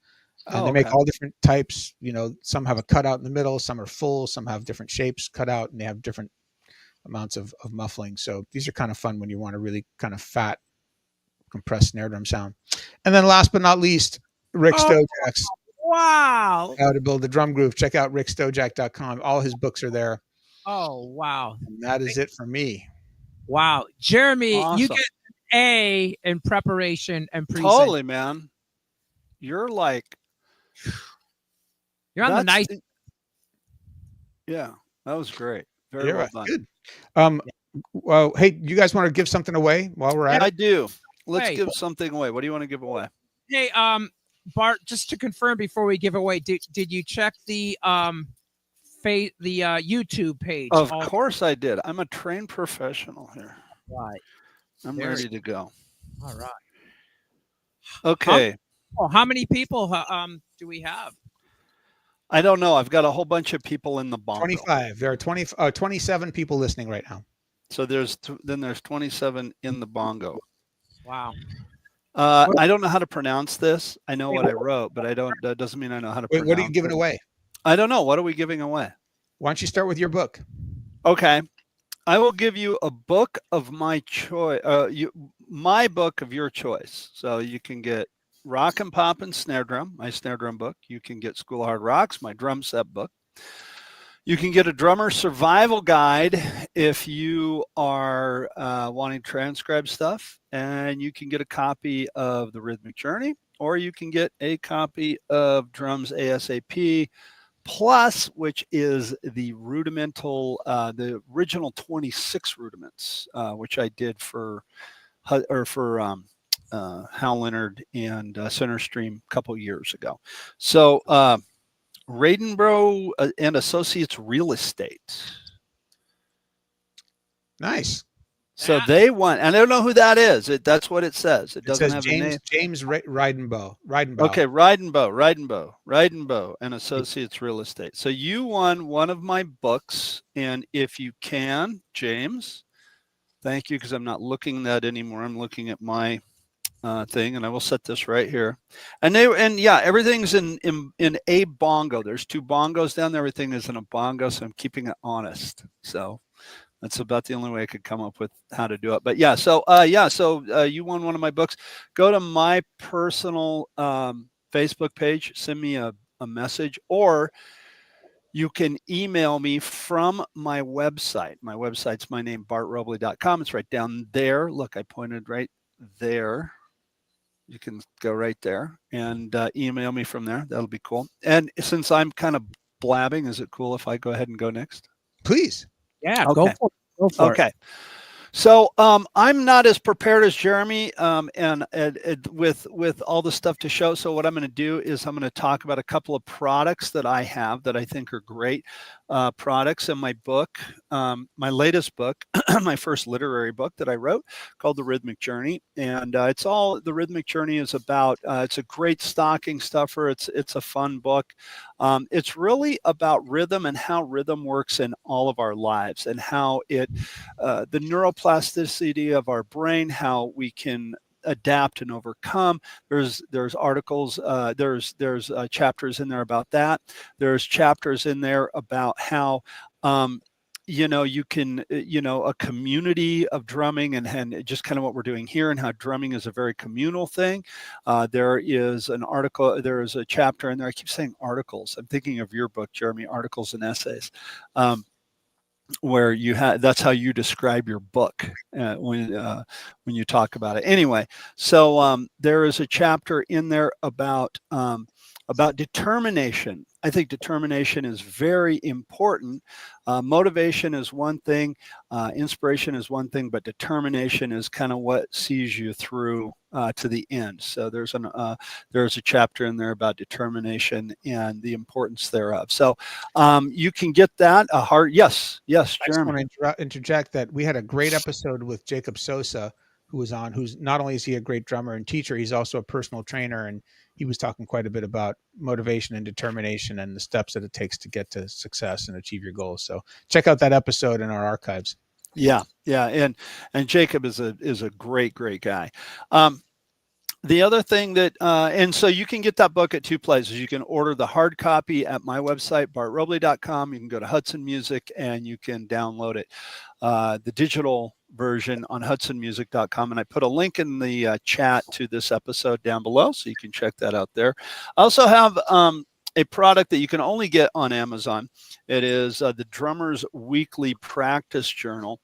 And they make all different types. Some have a cutout in the middle, some are full, some have different shapes cut out, and they have different amounts of muffling. So these are kind of fun when you want a really kind of fat, compressed snare drum sound. And then last but not least, Rick Stojak's Wow. How to Build a Drum Groove. Check out rickstojak.com. All his books are there. Oh, wow. And that is it for me. Wow. Jeremy, Awesome. you get an A in preparation and pre. Totally, man. You're like, you're on the nice. Yeah, that was great. Very well done. Good. Well, hey, you guys want to give something away while we're at it? I do. Let's Hey. give something away. What do you want to give away? Hey, Bart, just to confirm before we give away, did you check the YouTube page? Of course I did. I'm a trained professional here. Right. I'm ready to go. All right. Okay. How many people do we have? I don't know. I've got a whole bunch of people in the bongo. 25. There are 27 people listening right now. So there's 27 in the bongo. Wow. I don't know how to pronounce this. I know what I wrote, but that doesn't mean I know how to pronounce it. What are you giving away? I don't know. What are we giving away? Why don't you start with your book? Okay. I will give you a book of my choice. My book of your choice. So you can get Rock and Pop and Snare Drum, my snare drum book. You can get School of Hard Rocks, my drum set book. You can get a drummer survival guide if you are wanting to transcribe stuff, and you can get a copy of The Rhythmic Journey, or you can get a copy of Drums ASAP Plus, which is the the original 26 rudiments, which I did for Hal Leonard and Center Stream a couple years ago. So Radenbro and Associates Real Estate. Nice. So they won. I don't know who that is. That's what it says. It doesn't says have a name. James Ridenbow. Okay, Ridenbow and Associates Real Estate. So you won one of my books, and if you can, James, thank you, because I'm not looking at that anymore. I'm looking at my thing, and I will set this right here. And everything's in a bongo. There's two bongos down there. Everything is in a bongo, so I'm keeping it honest. So that's about the only way I could come up with how to do it. But so you won one of my books. Go to my personal Facebook page, send me a message, or you can email me from my website. My website's my name, bartrobley.com. It's right down there. Look, I pointed right there. You can go right there and email me from there. That'll be cool. And since I'm kind of blabbing, is it cool if I go ahead and go next? Please. Yeah, Okay. go for it. Go for Okay. So I'm not as prepared as Jeremy and with all the stuff to show. So what I'm going to do is I'm going to talk about a couple of products that I have that I think are great products in my book, my latest book, my first literary book that I wrote called The Rhythmic Journey. And The Rhythmic Journey is about, it's a great stocking stuffer. It's a fun book. It's really about rhythm and how rhythm works in all of our lives and how the neuroplasticity of our brain, how we can adapt and overcome. There's articles, there's chapters in there about that. There's chapters in there about how you can, a community of drumming and just kind of what we're doing here and how drumming is a very communal thing. There is an article, there is a chapter in there. I keep saying articles. I'm thinking of your book, Jeremy, Articles and Essays. Where you have, that's how you describe your book when you talk about it. Anyway, so there is a chapter in there about determination. I think determination is very important. Motivation is one thing, inspiration is one thing, but determination is kind of what sees you through to the end. So there's a chapter in there about determination and the importance thereof. So you can get that yes, I just Jeremy. want to interject that we had a great episode with Jacob Sosa, who was on, who's not only is he a great drummer and teacher, he's also a personal trainer, and he was talking quite a bit about motivation and determination and the steps that it takes to get to success and achieve your goals. So check out that episode in our archives. Yeah, and Jacob is a great guy. The other thing that, and so you can get that book at two places. You can order the hard copy at my website, bartrobley.com. You can go to Hudson Music and you can download it. The digital version on hudsonmusic.com. And I put a link in the chat to this episode down below, so you can check that out there. I also have a product that you can only get on Amazon. It is the Drummer's Weekly Practice Journal.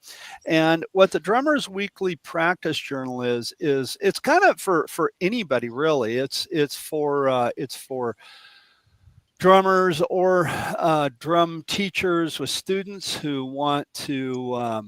And what the Drummer's Weekly Practice Journal is it's kind of for anybody, really. It's for drummers or drum teachers with students who want to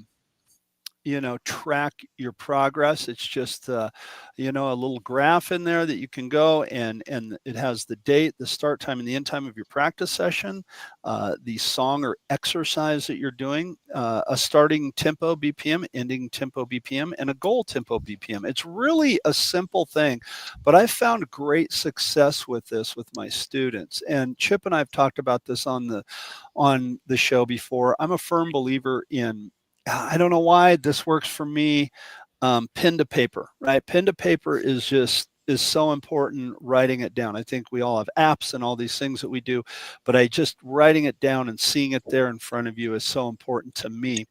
track your progress. It's just a little graph in there that you can go and it has the date, the start time, and the end time of your practice session, the song or exercise that you're doing, a starting tempo BPM, ending tempo BPM, and a goal tempo BPM. It's really a simple thing, but I found great success with this with my students. And Chip and I have talked about this on the show before. I'm a firm believer in, I don't know why this works for me, pen to paper, right? Pen to paper is so important, writing it down. I think we all have apps and all these things that we do, but writing it down and seeing it there in front of you is so important to me.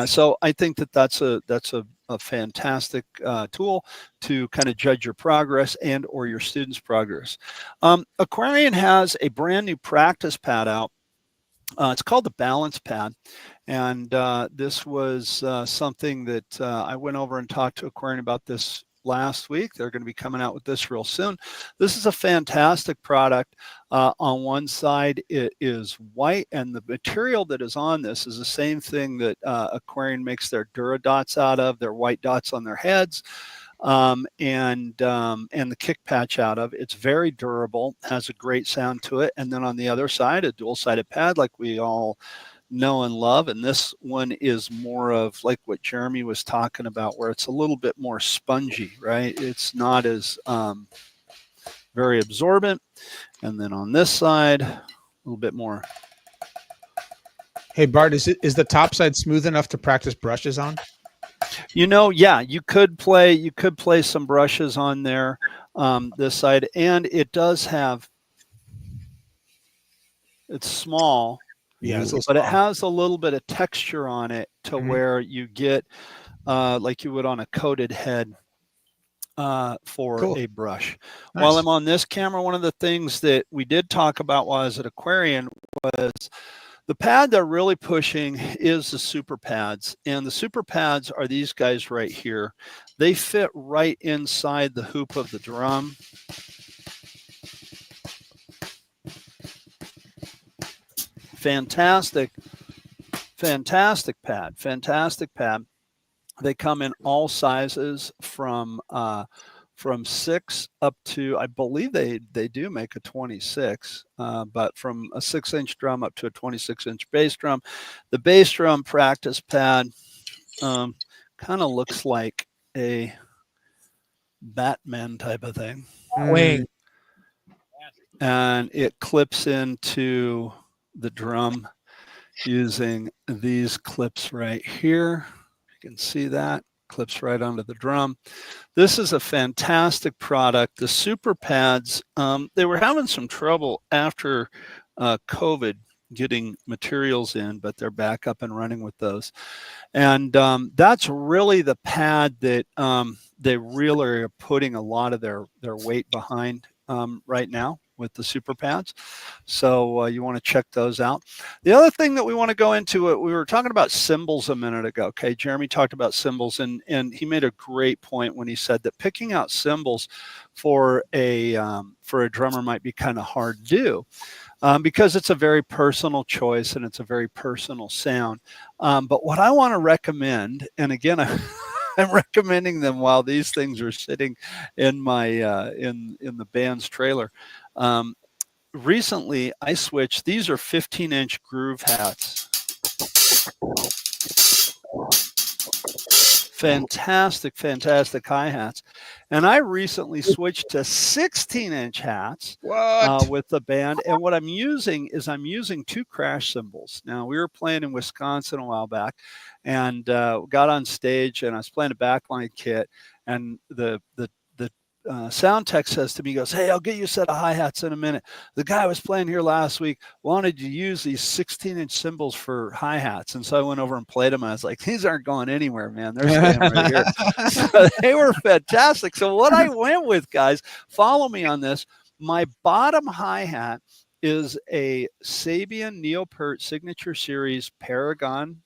So I think that's a fantastic tool to kind of judge your progress and or your students' progress. Aquarian has a brand new practice pad out. It's called the Balance Pad. And this was something that I went over and talked to Aquarian about this last week. They're going to be coming out with this real soon. This is a fantastic product. On one side, it is white, and the material that is on this is the same thing that Aquarian makes their Duradots out of, their white dots on their heads. And the kick patch out of. It's very durable, has a great sound to it. And then on the other side, a dual-sided pad like we all know and love. And this one is more of like what Jeremy was talking about, where it's a little bit more spongy, right? It's not as very absorbent. And then on this side, a little bit more. Hey Bart, is the top side smooth enough to practice brushes on? Yeah, you could play some brushes on there, this side, and it does have, it's small, but it has a little bit of texture on it to where you get like you would on a coated head for a brush. Nice. While I'm on this camera, one of the things that we did talk about while I was at Aquarian was the pad they're really pushing is the super pads. And the super pads are these guys right here. They fit right inside the hoop of the drum. Fantastic pad. They come in all sizes from 6 up to, I believe they do make a 26, but from a 6-inch drum up to a 26-inch bass drum. The bass drum practice pad kind of looks like a Batman type of thing. Wing. And it clips into the drum using these clips right here. You can see that. Clips right onto the drum. This is a fantastic product. The super pads, they were having some trouble after COVID getting materials in, but they're back up and running with those. And that's really the pad that they really are putting a lot of their weight behind right now with the super pads. So you want to check those out. The other thing that we want to go into, we were talking about cymbals a minute ago. Okay, Jeremy talked about cymbals, and he made a great point when he said that picking out cymbals for a drummer might be kind of hard to do. Because it's a very personal choice and it's a very personal sound. But what I want to recommend, and again, I'm recommending them while these things are sitting in my in the band's trailer. Recently, I switched. These are 15-inch groove hats. Fantastic hi-hats. And I recently switched to 16-inch hats with the band. And what I'm using is two crash cymbals. Now, we were playing in Wisconsin a while back and got on stage, and I was playing a backline kit, and the sound tech says to me, he goes, "Hey, I'll get you a set of hi-hats in a minute. The guy was playing here last week wanted to use these 16-inch cymbals for hi-hats." And so I went over and played them. And I was like, "These aren't going anywhere, man. They're staying right here." So they were fantastic. So what I went with, guys, follow me on this. My bottom hi-hat is a Sabian Neopert Signature Series Paragon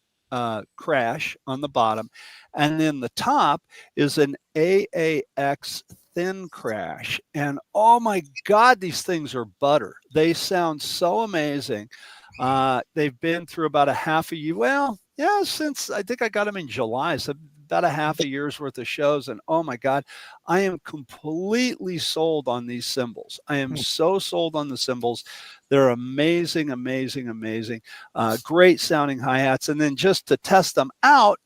crash on the bottom. And then the top is an AAX thin crash, and oh my God, these things are butter. They sound so amazing. They've been through about a half a year. Well, yeah, since I think I got them in July, so about a half a year's worth of shows. And oh my God, I am completely sold on these cymbals. I am so sold on the cymbals. They're amazing, amazing, amazing. Great sounding hi-hats. And then just to test them out,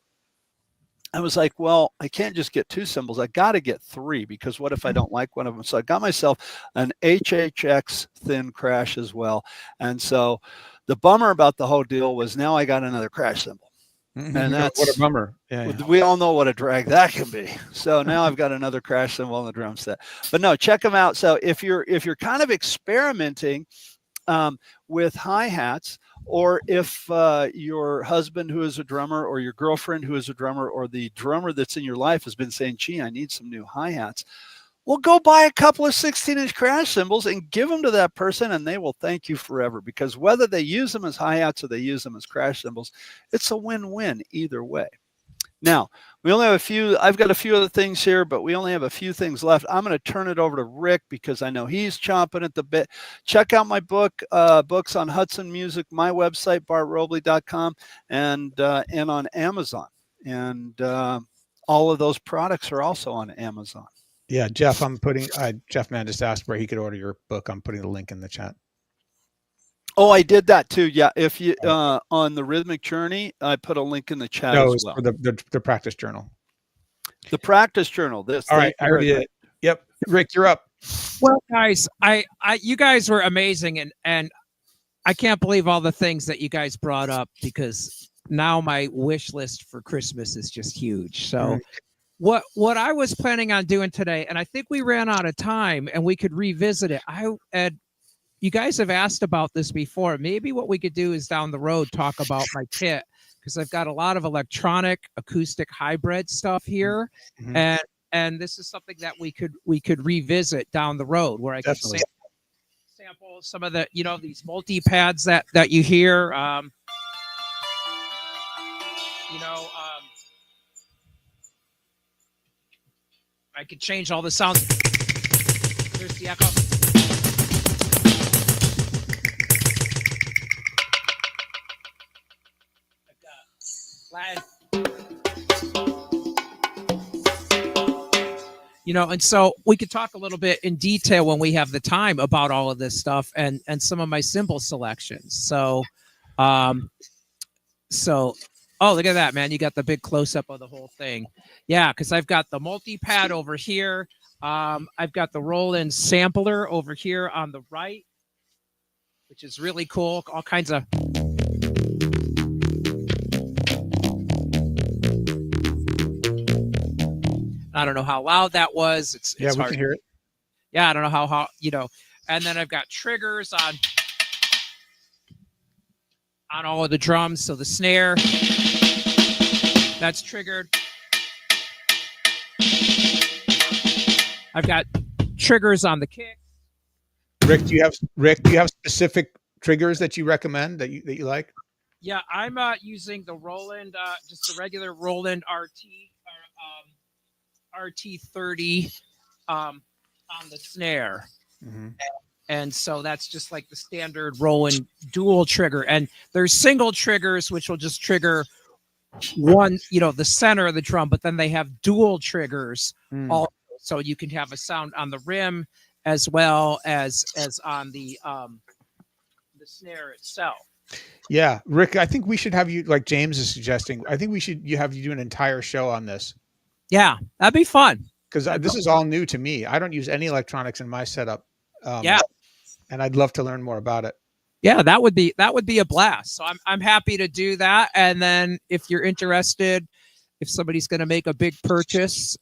I was like, well, I can't just get two cymbals. I got to get three, because what if I don't like one of them? So I got myself an HHX thin crash as well. And so the bummer about the whole deal was now I got another crash cymbal. And that's what a bummer. Yeah. We all know what a drag that can be. So now I've got another crash cymbal on the drum set. But no, check them out. So if you're kind of experimenting with hi-hats, or if your husband who is a drummer, or your girlfriend who is a drummer, or the drummer that's in your life has been saying, "Gee, I need some new hi-hats," well, go buy a couple of 16-inch crash cymbals and give them to that person, and they will thank you forever, because whether they use them as hi-hats or they use them as crash cymbals, it's a win-win either way. Now, we only have a few. I've got a few other things here, but we only have a few things left. I'm going to turn it over to Rick, because I know he's chomping at the bit. Check out my books on Hudson Music, my website, bartrobley.com, and on Amazon. And all of those products are also on Amazon. Yeah, Jeff, Jeff Man just asked where he could order your book. I'm putting the link in the chat. Oh, I did that too. Yeah, if you on the Rhythmic Journey, I put a link in the chat as well. For the practice journal. The practice journal. All right, I already did it. Yep, Rick, you're up. Well, guys, you guys were amazing, and I can't believe all the things that you guys brought up, because now my wish list for Christmas is just huge. So, what I was planning on doing today, and I think we ran out of time, and we could revisit it. You guys have asked about this before. Maybe what we could do is down the road talk about my kit, because I've got a lot of electronic acoustic hybrid stuff here, and this is something that we could revisit down the road, where I could sample some of the these multi pads that you hear. I could change all the sounds. There's the echo. And so we could talk a little bit in detail when we have the time about all of this stuff and some of my cymbal selections. So, oh, look at that, man. You got the big close up of the whole thing. Yeah. Cause I've got the multi-pad over here. I've got the roll-in sampler over here on the right, which is really cool. All kinds of, I don't know how loud that was. It's we hard can hear it. Yeah, I don't know how and then I've got triggers on. on all of the drums. So the snare, that's triggered. I've got triggers on the kick. Rick, do you have specific triggers that you recommend that you like? Yeah, I'm using the Roland, just a regular Roland RT30 on the snare. Mm-hmm. And so that's just like the standard Roland dual trigger. And there's single triggers, which will just trigger one, the center of the drum, but then they have dual triggers also. So you can have a sound on the rim as well as on the snare itself. Yeah, Rick, I think we should have you, like James is suggesting, I think we should have you do an entire show on this. Yeah, that'd be fun. Because this is all new to me. I don't use any electronics in my setup. Yeah. And I'd love to learn more about it. Yeah, that would be a blast. So I'm happy to do that. And then if you're interested, if somebody's going to make a big purchase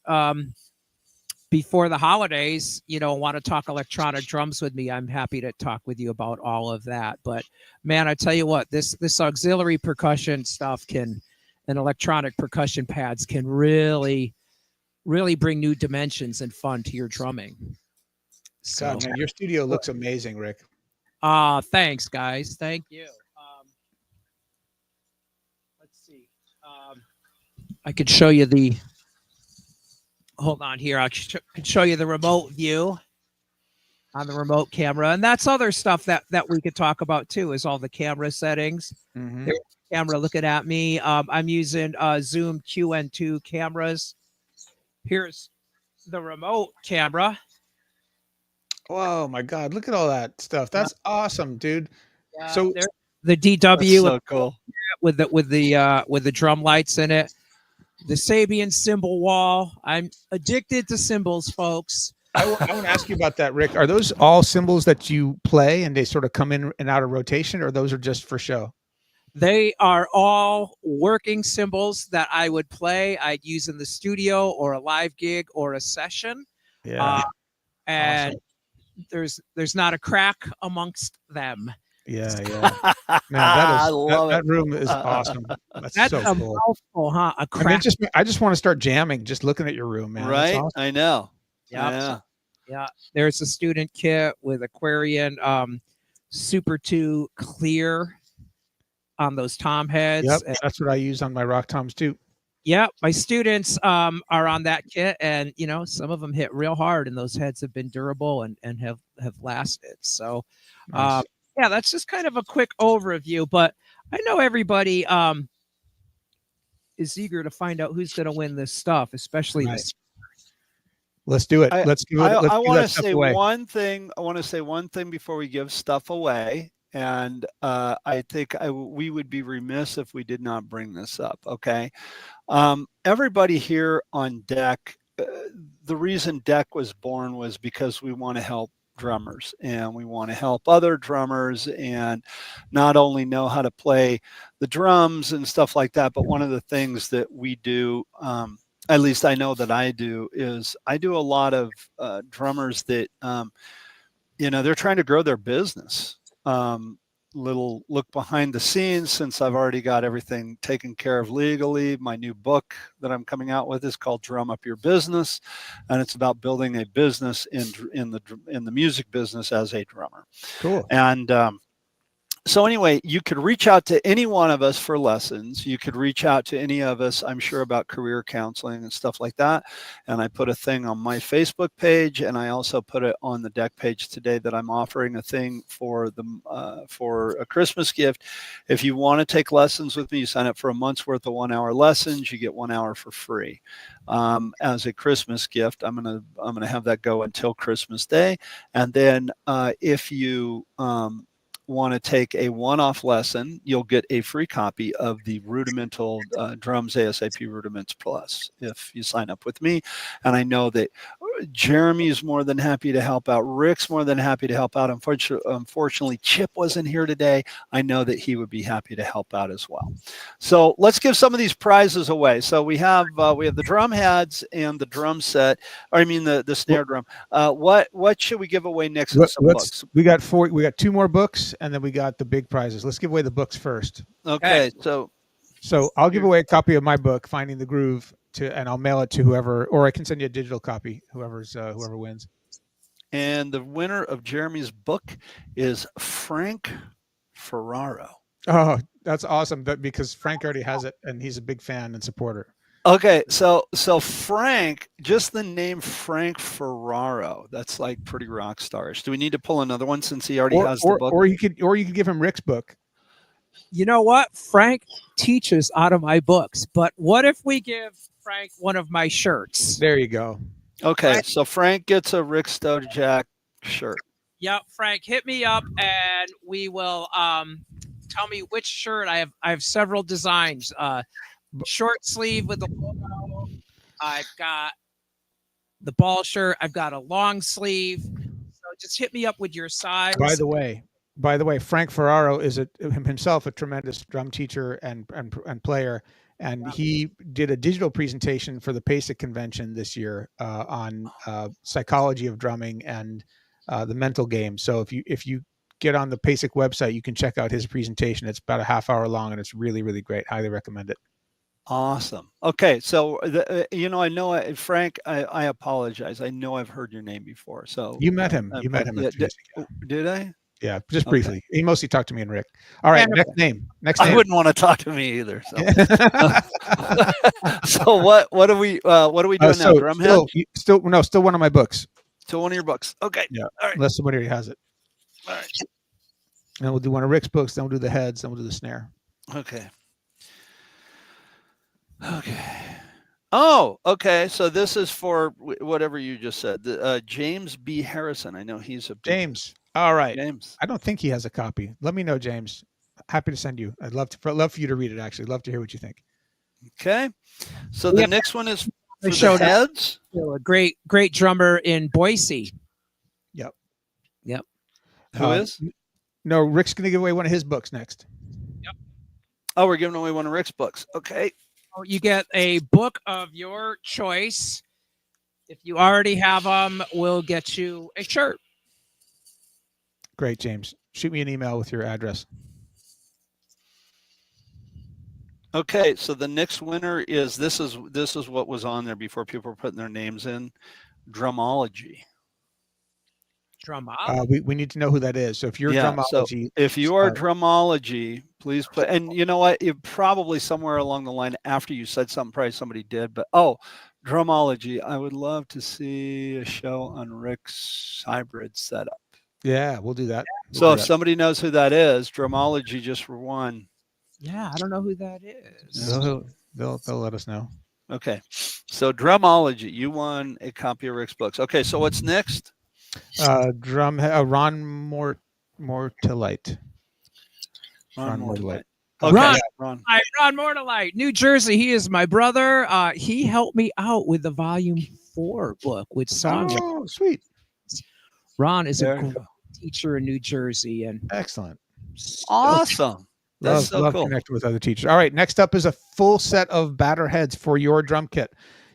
before the holidays, want to talk electronic drums with me, I'm happy to talk with you about all of that. But man, I tell you what, this auxiliary percussion stuff and electronic percussion pads can really bring new dimensions and fun to your drumming. So God, man, your studio looks amazing, Rick. Thanks, guys. Thank you. Let's see. I could show you the. Hold on here. I could show you the remote view on the remote camera, and that's other stuff that we could talk about too. Is all the camera settings. Mm-hmm. There's the camera looking at me. I'm using Zoom QN2 cameras. Here's the remote camera. Oh my God! Look at all that stuff. That's awesome, dude. So the DW so cool with the drum lights in it. The Sabian cymbal wall. I'm addicted to cymbals, folks. I want to ask you about that, Rick. Are those all cymbals that you play and they sort of come in and out of rotation, or those are just for show? They are all working cymbals that I would play. I'd use in the studio or a live gig or a session. Yeah. And awesome. There's not a crack amongst them. Yeah. Man, that room is awesome. That's so cool. Mouthful, huh? A crack. I just want to start jamming just looking at your room, man. Right? Awesome. I know. Yeah. There's a student kit with Aquarian Super 2 clear on those tom heads. Yep, that's what I use on my rock toms too. Yeah, my students are on that kit, and some of them hit real hard, and those heads have been durable and have lasted. So, nice. That's just kind of a quick overview. But I know everybody is eager to find out who's going to win this stuff, especially this. Let's do it. Let's do it. I want to say one thing. I want to say one thing before we give stuff away. And I think we would be remiss if we did not bring this up. Okay. Everybody here on DEC, the reason DEC was born was because we want to help drummers, and we want to help other drummers and not only know how to play the drums and stuff like that, but one of the things that we do, at least I know that I do, is I do a lot of drummers that, they're trying to grow their business. Little look behind the scenes, since I've already got everything taken care of legally. My new book that I'm coming out with is called Drum Up Your Business, and it's about building a business in the music business as a drummer. Cool. And so anyway, you could reach out to any one of us for lessons. You could reach out to any of us, I'm sure, about career counseling and stuff like that. And I put a thing on my Facebook page, and I also put it on the DEC page today that I'm offering a thing for a Christmas gift. If you want to take lessons with me, you sign up for a month's worth of 1-hour lessons. You get 1 hour for free as a Christmas gift. I'm gonna have that go until Christmas Day, and then if you want to take a one-off lesson, you'll get a free copy of the Rudimental Drums ASAP Rudiments Plus if you sign up with me. And I know that Jeremy's more than happy to help out. Rick's more than happy to help out. Unfortunately, Chip wasn't here today. I know that he would be happy to help out as well. So let's give some of these prizes away. So we have the drum heads and the drum set. Or I mean the snare drum. What should we give away next? Some books. We got 2 more books, and then we got the big prizes. Let's give away the books first. Okay, so I'll give away a copy of my book, Finding the Groove, and I'll mail it to whoever, or I can send you a digital copy, whoever wins. And the winner of Jeremy's book is Frank Ferraro. Oh, that's awesome! Because Frank already has it, and he's a big fan and supporter. Okay, so Frank, just the name Frank Ferraro, that's like pretty rock starish. Do we need to pull another one since he already has the book? Or you could give him Rick's book. You know what? Frank teaches out of my books, but what if we give Frank one of my shirts? There you go. Okay, Frank, so Frank gets a Rick Stojak shirt. Yep, Frank, hit me up and we will tell me which shirt. I have several designs. Short sleeve with the logo. I've got the ball shirt. I've got a long sleeve. So just hit me up with your size. By the way, Frank Ferraro is himself a tremendous drum teacher and player, and he did a digital presentation for the PASIC convention this year on psychology of drumming and the mental game. So if you get on the PASIC website, you can check out his presentation. It's about a half hour long, and it's really, really great. Highly recommend it. Awesome. Okay, so I know Frank. I apologize. I know I've heard your name before. So you met him. You met him. Did I? Yeah, just briefly. Okay. He mostly talked to me and Rick. All right, next name. I wouldn't want to talk to me either. So, so what are we doing now? Drumhead? Still one of my books. Still one of your books. Okay. Yeah. All right. Unless somebody already has it. All right. And we'll do one of Rick's books. Then we'll do the heads. Then we'll do the snare. Okay. Okay. Oh, okay. So this is for whatever you just said. James B. Harrison. I know he's a James. All right. James. I don't think he has a copy. Let me know, James. Happy to send you. I'd love for you to read it. Actually, love to hear what you think. Okay. So the next one is for the heads. A great drummer in Boise. Yep. Who is? No, Rick's going to give away one of his books next. Yep. Oh, we're giving away one of Rick's books. Okay. You get a book of your choice. If you already have them, we'll get you a shirt. Great, James. Shoot me an email with your address. Okay, so the next winner is this is what was on there before people were putting their names in. Drumology. Drumology. We need to know who that is. So if you're Drumology, so if you are Drumology, please put. And you know what? It probably somewhere along the line after you said something, probably somebody did. But Drumology. I would love to see a show on Rick's hybrid setup. Yeah, we'll do that. So if somebody knows who that is, Drumology just for one. Yeah, I don't know who that is. They'll let us know. Okay, so Drumology, you won a copy of Rick's books. Okay, so what's next? Ron Mortellite. Ron Mortellite. Okay. Ron Mortellite, New Jersey. He is my brother. He helped me out with the Volume 4 book with songs. Oh, sweet. Ron is a great teacher in New Jersey, and excellent. Awesome. That's love cool. Connecting with other teachers. All right, next up is a full set of batter heads for your drum kit.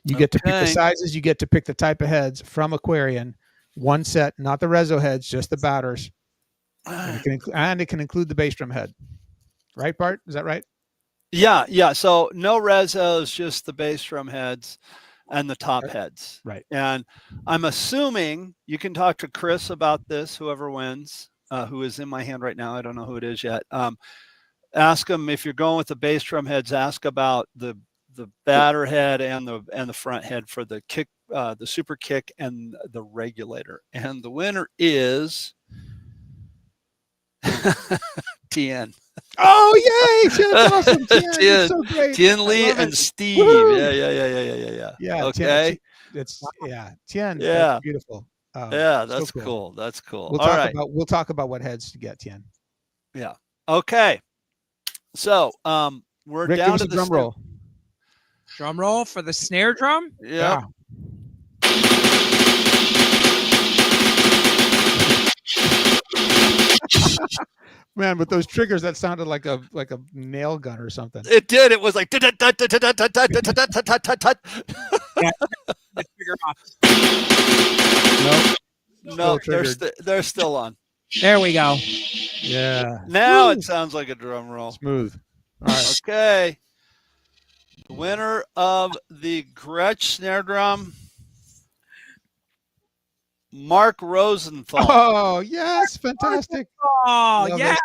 You get to pick the sizes. You get to pick the type of heads from Aquarian. One set, not the reso heads, just the batters. And it can include the bass drum head. Right, Bart? Is that right? Yeah. So no resos, just the bass drum heads and the top heads. Right. And I'm assuming you can talk to Chris about this, whoever wins, who is in my hand right now. I don't know who it is yet. Ask him if you're going with the bass drum heads, ask about the batter head and the front head for the kick, the super kick and the regulator. And the winner is TN. Oh, yay! That's awesome. Tien, so great. Tien Lee and Steve. Woo-hoo. Yeah. Okay. Tien. Yeah. That's beautiful. Yeah, that's so cool. That's cool. We'll talk about what heads to get, Tien. Yeah. Okay. So we're Rick, down to the drum roll. Drum roll for the snare drum. Yeah. Man, with those triggers, that sounded like a nail gun or something. It did. It was like. Yeah, figure out. Nope. No, Still triggered. they're still on. There we go. Yeah. Now Woo. it sounds like a drum roll. Smooth. All right. Okay. The winner of the Gretsch snare drum, Mark Rosenthal. Oh yes, fantastic. Oh, Love yeah.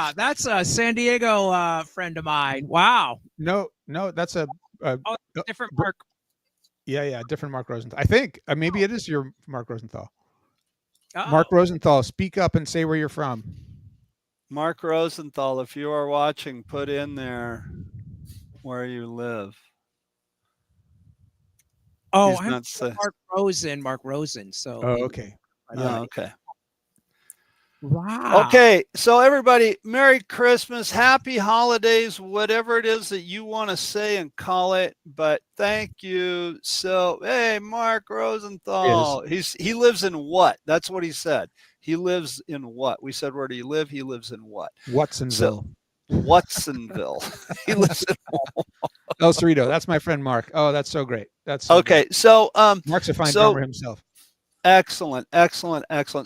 it. That's a San Diego friend of mine. Wow. No, that's a Different Mark. yeah, different Mark Rosenthal. I think maybe it is your Mark Rosenthal. Oh. Mark Rosenthal, speak up and say where you're from. Mark Rosenthal, if you are watching, put in there where you live. Oh, He's I'm not say- Mark Rosen. So. Oh, okay. Oh, okay. Wow. Okay, so everybody, Merry Christmas, Happy Holidays, whatever it is that you want to say and call it. But thank you. So, hey, Mark Rosenthal, he lives in what? That's what he said. He lives in what? We said, where do you live? He lives in what? Watsonville. Watsonville. He lives in El Cerrito. That's my friend Mark. Oh, that's so great. That's so okay. great. So, Mark's a fine drummer himself. Excellent.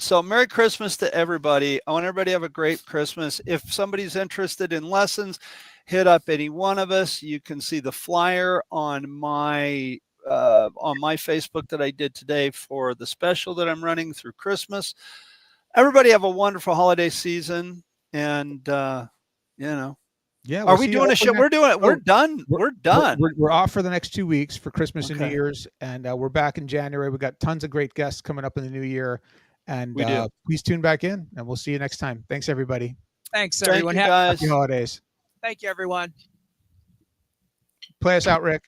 So Merry Christmas to everybody. I want everybody to have a great Christmas. If somebody's interested in lessons, hit up any one of us. You can see the flyer on my Facebook that I did today for the special that I'm running through Christmas. Everybody have a wonderful holiday season. And, Yeah. are we doing a show? We're doing it. We're done. We're done. We're off for the next 2 weeks for Christmas and New Okay. Year's, and we're back in January. We got tons of great guests coming up in the new year, and We do. please tune back in, and we'll see you next time. Thanks, everybody. Thanks, Thank everyone. you, guys. Happy holidays. Thank you, everyone. Play us out, Rick.